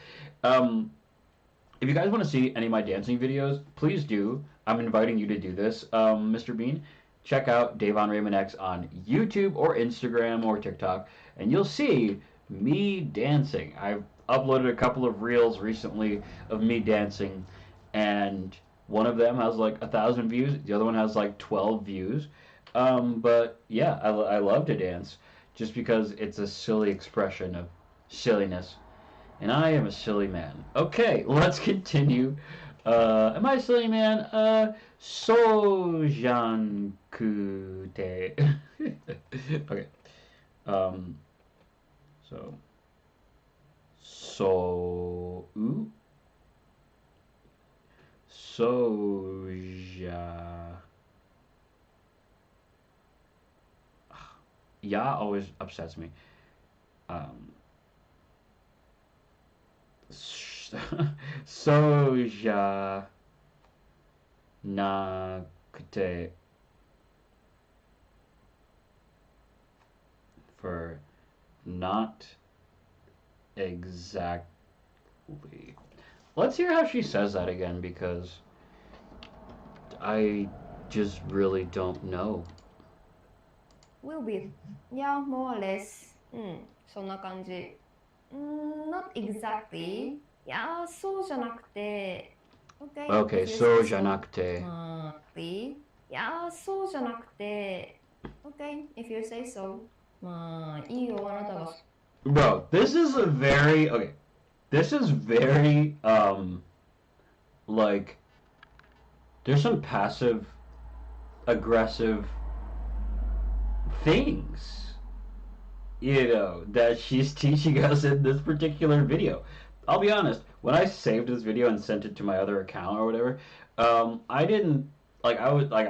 If you guys want to see any of my dancing videos, please do. I'm inviting you to do this, Mr. Bean. Check out Davon Raymond X on YouTube or Instagram or TikTok, and you'll see me dancing. I've uploaded a couple of reels recently of me dancing, and one of them has like 1,000 views. The other one has like 12 views. But yeah, I love to dance just because it's a silly expression of silliness. And I am a silly man. Okay, let's continue. Am I a silly man? Sojankute. Okay. Soja. Ya always upsets me. soja nakute for not exactly. Let's hear how she says that again because I just really don't know. Will be. Yeah, more or less. そんな感じ。Not exactly. いやー、そうじゃなくて。Okay, Okay, if you say so. そうじゃなくて。いやー、そうじゃなくて。Okay, if you say so. まあ、いいよ、あなたが。Bro, this is a very okay. This is very like there's some passive aggressive things, you know, that she's teaching us in this particular video. I'll be honest, when I saved this video and sent it to my other account or whatever, I didn't I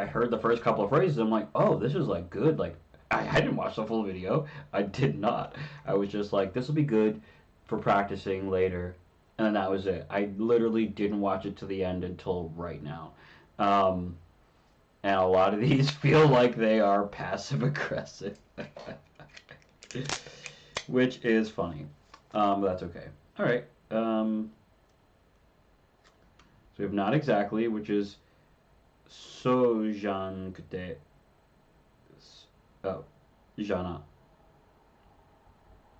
heard the first couple of phrases. I'm like, oh, this is like good. Like I didn't watch the full video. I did not. I was just like, this will be good for practicing later, and then that was it. I literally didn't watch it to the end until right now. And a lot of these feel like they are passive aggressive, which is funny. But that's okay. All right. So we have not exactly, which is sojankute. Oh, jana.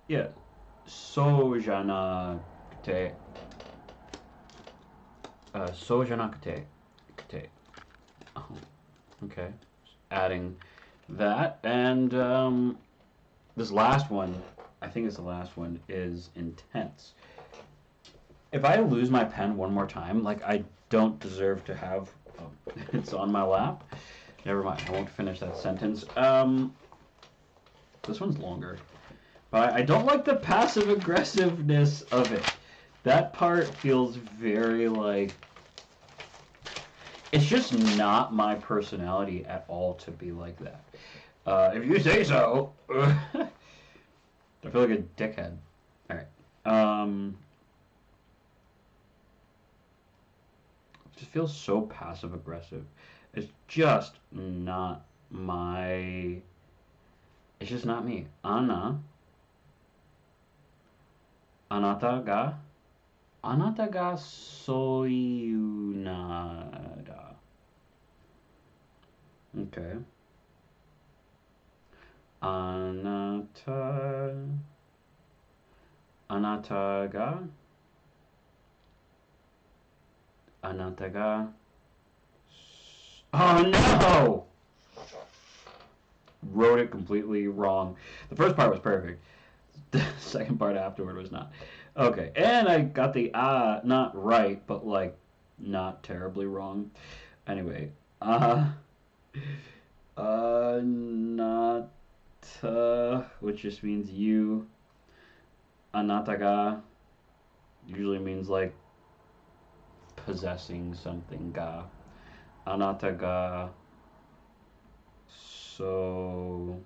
Yeah, sojanakute. Sojanakute. Kute. Oh, okay. Adding that, and this last one, I think it's the last one, is intense. If I lose my pen one more time, like I don't deserve to have it's on my lap. Never mind, I won't finish that sentence. This one's longer. But I don't like the passive aggressiveness of it. That part feels very like it's just not my personality at all to be like that. If you say so. I feel like a dickhead. All right. It just feels so passive aggressive. It's just not my. It's just not me. Anata ga soiu nada. Okay. Anata ga. Oh no! Wrote it completely wrong. The first part was perfect. The second part afterward was not. Okay, and I got the not right, but like not terribly wrong. Anyway, not which just means you. Anata usually means like possessing something. Ga. Anata so,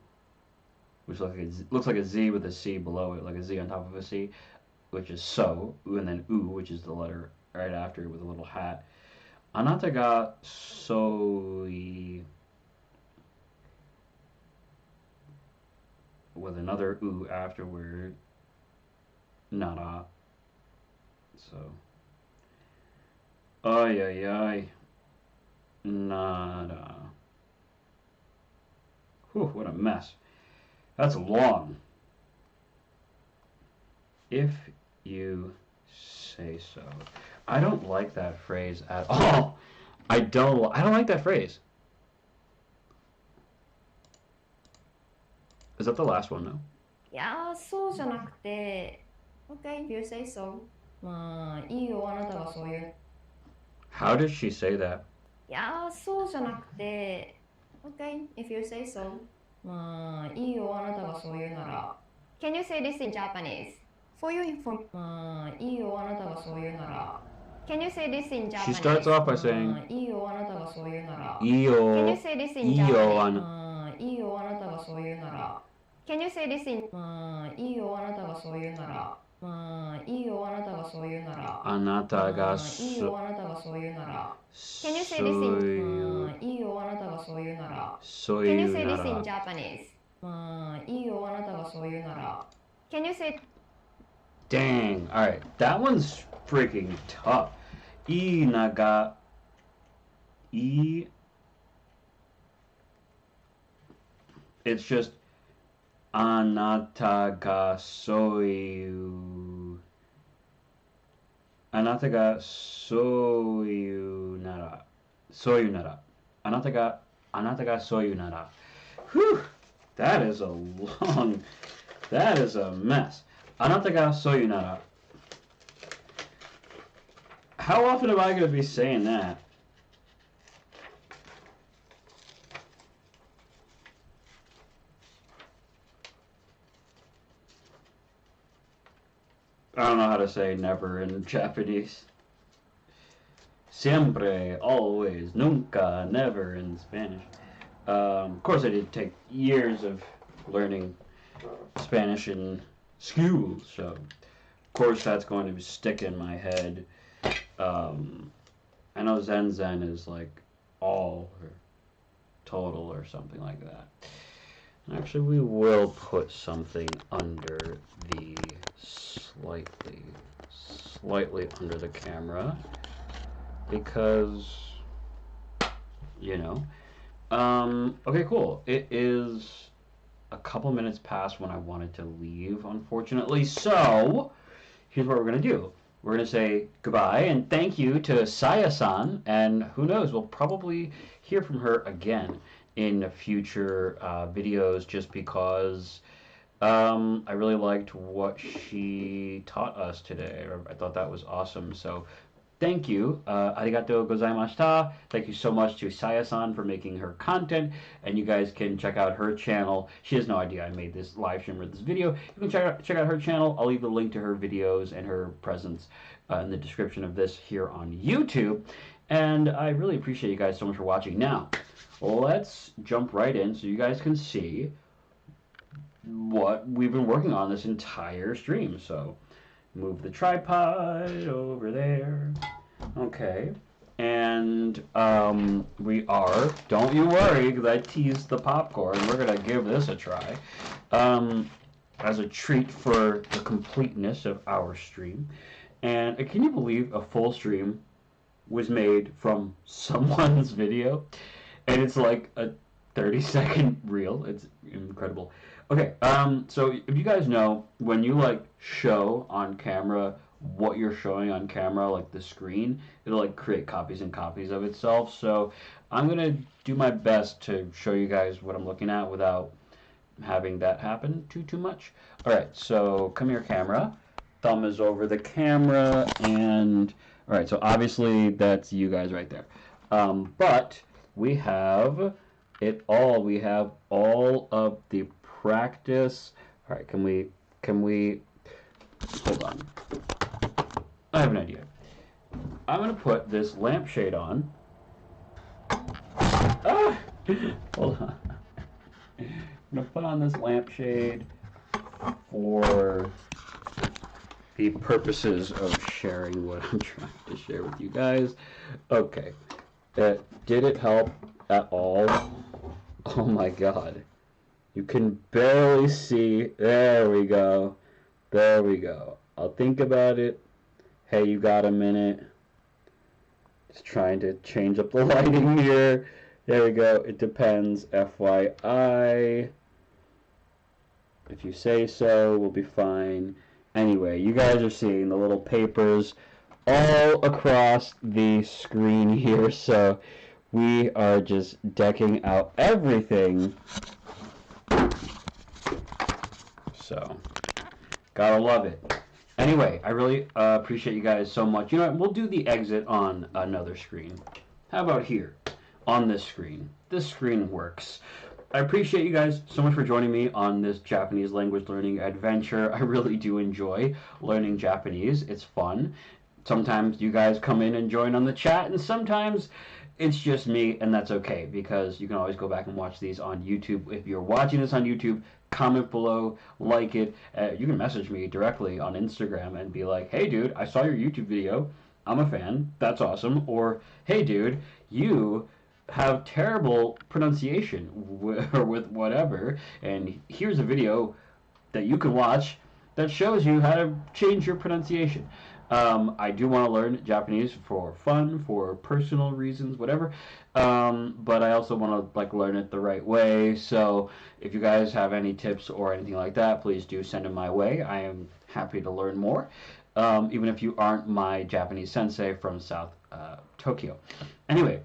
which looks like a Z with a C below it, like a Z on top of a C, which is so, and then U, which is the letter right after it with a little hat. Anata ga soi with another U afterward. Nara. So. Ay ay ay. Nada. Whew, what a mess. That's long. If you say so. I don't like that phrase at all. I don't like that phrase. Is that the last one though? いやー、そうじゃなくて。Okay, if you say so. まあ、いいよ、あなたがそういう。How does she say that? いやー、そうじゃなくて。Okay, if you say so. まあ、いいよ、あなたがそういうなら。Can you say this in Japanese? For your information. まあ、いいよ、あなたがそういうなら。Can you say this in Japanese? She starts off by saying, いいよ、あなたがそういうなら。いいよ、 Can you say this in いいよ、Japanese? いいよ、あなたがそういうなら。Can you say this in まあ、いいよ、あなたがそういうなら。まあいいよあなたがそう言うなら。あなたがいいよあなたがそう言うなら。Can you say そ this う in いういいよあなたがそう言うなら。そう Can い you う say な this in ら Japanese? まあいいよあなたがそう言うなら。Can you say Dang. Alright, that one's freaking tough. I naga. I. It's just. Anata ga soyu. Anata ga soyu nara. Soyu nara. Anata ga soyu nara. Whew. That is a long. That is a mess. Anata ga soyu nara. How often am I going to be saying that? I don't know how to say never in Japanese. Siempre, always, nunca, never in Spanish. Of course, I did take years of learning Spanish in school, so of course that's going to stick in my head. I know Zen is like all or total or something like that. Actually, we will put something under the slightly under the camera because, you know. Okay, cool. It is a couple minutes past when I wanted to leave, unfortunately. So, here's what we're going to do. We're going to say goodbye and thank you to Saya-san, and who knows, we'll probably hear from her again in future videos just because I really liked what she taught us today. I thought that was awesome. So thank you. Arigatou gozaimashita. Thank you so much to Saya-san for making her content, and you guys can check out her channel. She has no idea I made this live stream or this video. You can check out her channel. I'll leave the link to her videos and her presence in the description of this here on YouTube. And I really appreciate you guys so much for watching. Now, let's jump right in so you guys can see what we've been working on this entire stream. So move the tripod over there. Okay. And we are, don't you worry, because I teased the popcorn. We're going to give this a try as a treat for the completeness of our stream. And can you believe a full stream was made from someone's video? And it's like a 30-second reel. It's incredible. Okay, so if you guys know, when you like show on camera what you're showing on camera, like the screen, it'll like create copies and copies of itself. So I'm gonna do my best to show you guys what I'm looking at without having that happen too much. All right, so come here, camera. Thumb is over the camera, and all right, so obviously that's you guys right there. But we have it all. We have all of the practice. All right, can we hold on. I have an idea. I'm gonna put this lampshade on. Ah! Hold on. I'm gonna put on this lampshade for the purposes of sharing what I'm trying to share with you guys. Okay. Did it help at all? Oh my god. You can barely see. There we go. There we go. I'll think about it. Hey, you got a minute? Just trying to change up the lighting here. There we go. It depends. FYI. If you say so, we'll be fine. Anyway, you guys are seeing the little papers all across the screen here, so we are just decking out everything. So, gotta love it. Anyway, I really appreciate you guys so much. You know what? We'll do the exit on another screen. How about here? On this screen. This screen works. I appreciate you guys so much for joining me on this Japanese language learning adventure. I really do enjoy learning Japanese. It's fun. Sometimes you guys come in and join on the chat, and sometimes it's just me, and that's okay because you can always go back and watch these on YouTube. If you're watching this on YouTube, comment below, like it. You can message me directly on Instagram and be like, hey dude, I saw your YouTube video. I'm a fan. That's awesome. Or, hey dude, you have terrible pronunciation or with whatever, and here's a video that you can watch that shows you how to change your pronunciation. I do want to learn Japanese for fun, for personal reasons, whatever. But I also want to like learn it the right way. So if you guys have any tips or anything like that, please do send them my way. I am happy to learn more, even if you aren't my Japanese sensei from South Tokyo. Anyway,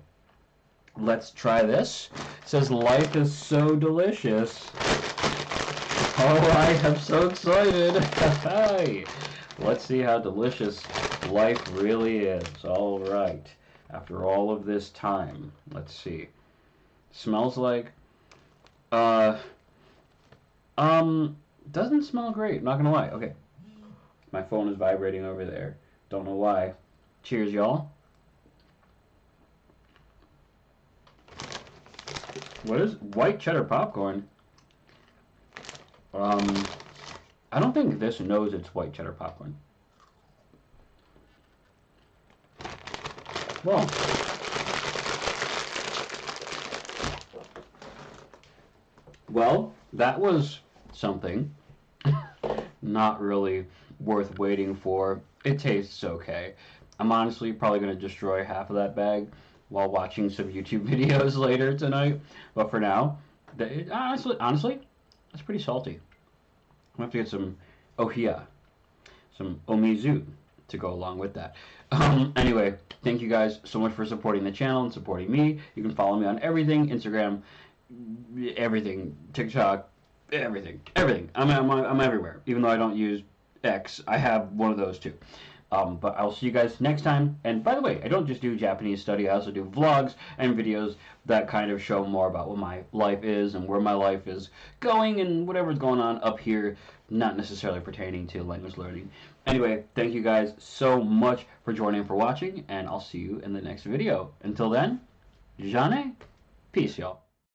let's try this. It says life is so delicious. Oh, I am so excited. Hi. Let's see how delicious life really is. All right. After all of this time, let's see. Smells like doesn't smell great, not gonna lie. Okay. My phone is vibrating over there. Don't know why. Cheers, y'all. What is white cheddar popcorn? I don't think this knows it's white cheddar popcorn. Well, that was something. Not really worth waiting for. It tastes okay. I'm honestly probably going to destroy half of that bag while watching some YouTube videos later tonight. But for now, honestly, it's pretty salty. I'm going to have to get some ohiya, some omizu to go along with that. Anyway, thank you guys so much for supporting the channel and supporting me. You can follow me on everything, Instagram, everything, TikTok, everything. I'm everywhere. Even though I don't use X, I have one of those too. But I'll see you guys next time. And by the way, I don't just do Japanese study. I also do vlogs and videos that kind of show more about what my life is and where my life is going and whatever's going on up here, not necessarily pertaining to language learning. Anyway, thank you guys so much for joining and for watching, and I'll see you in the next video. Until then, Jane, peace, y'all.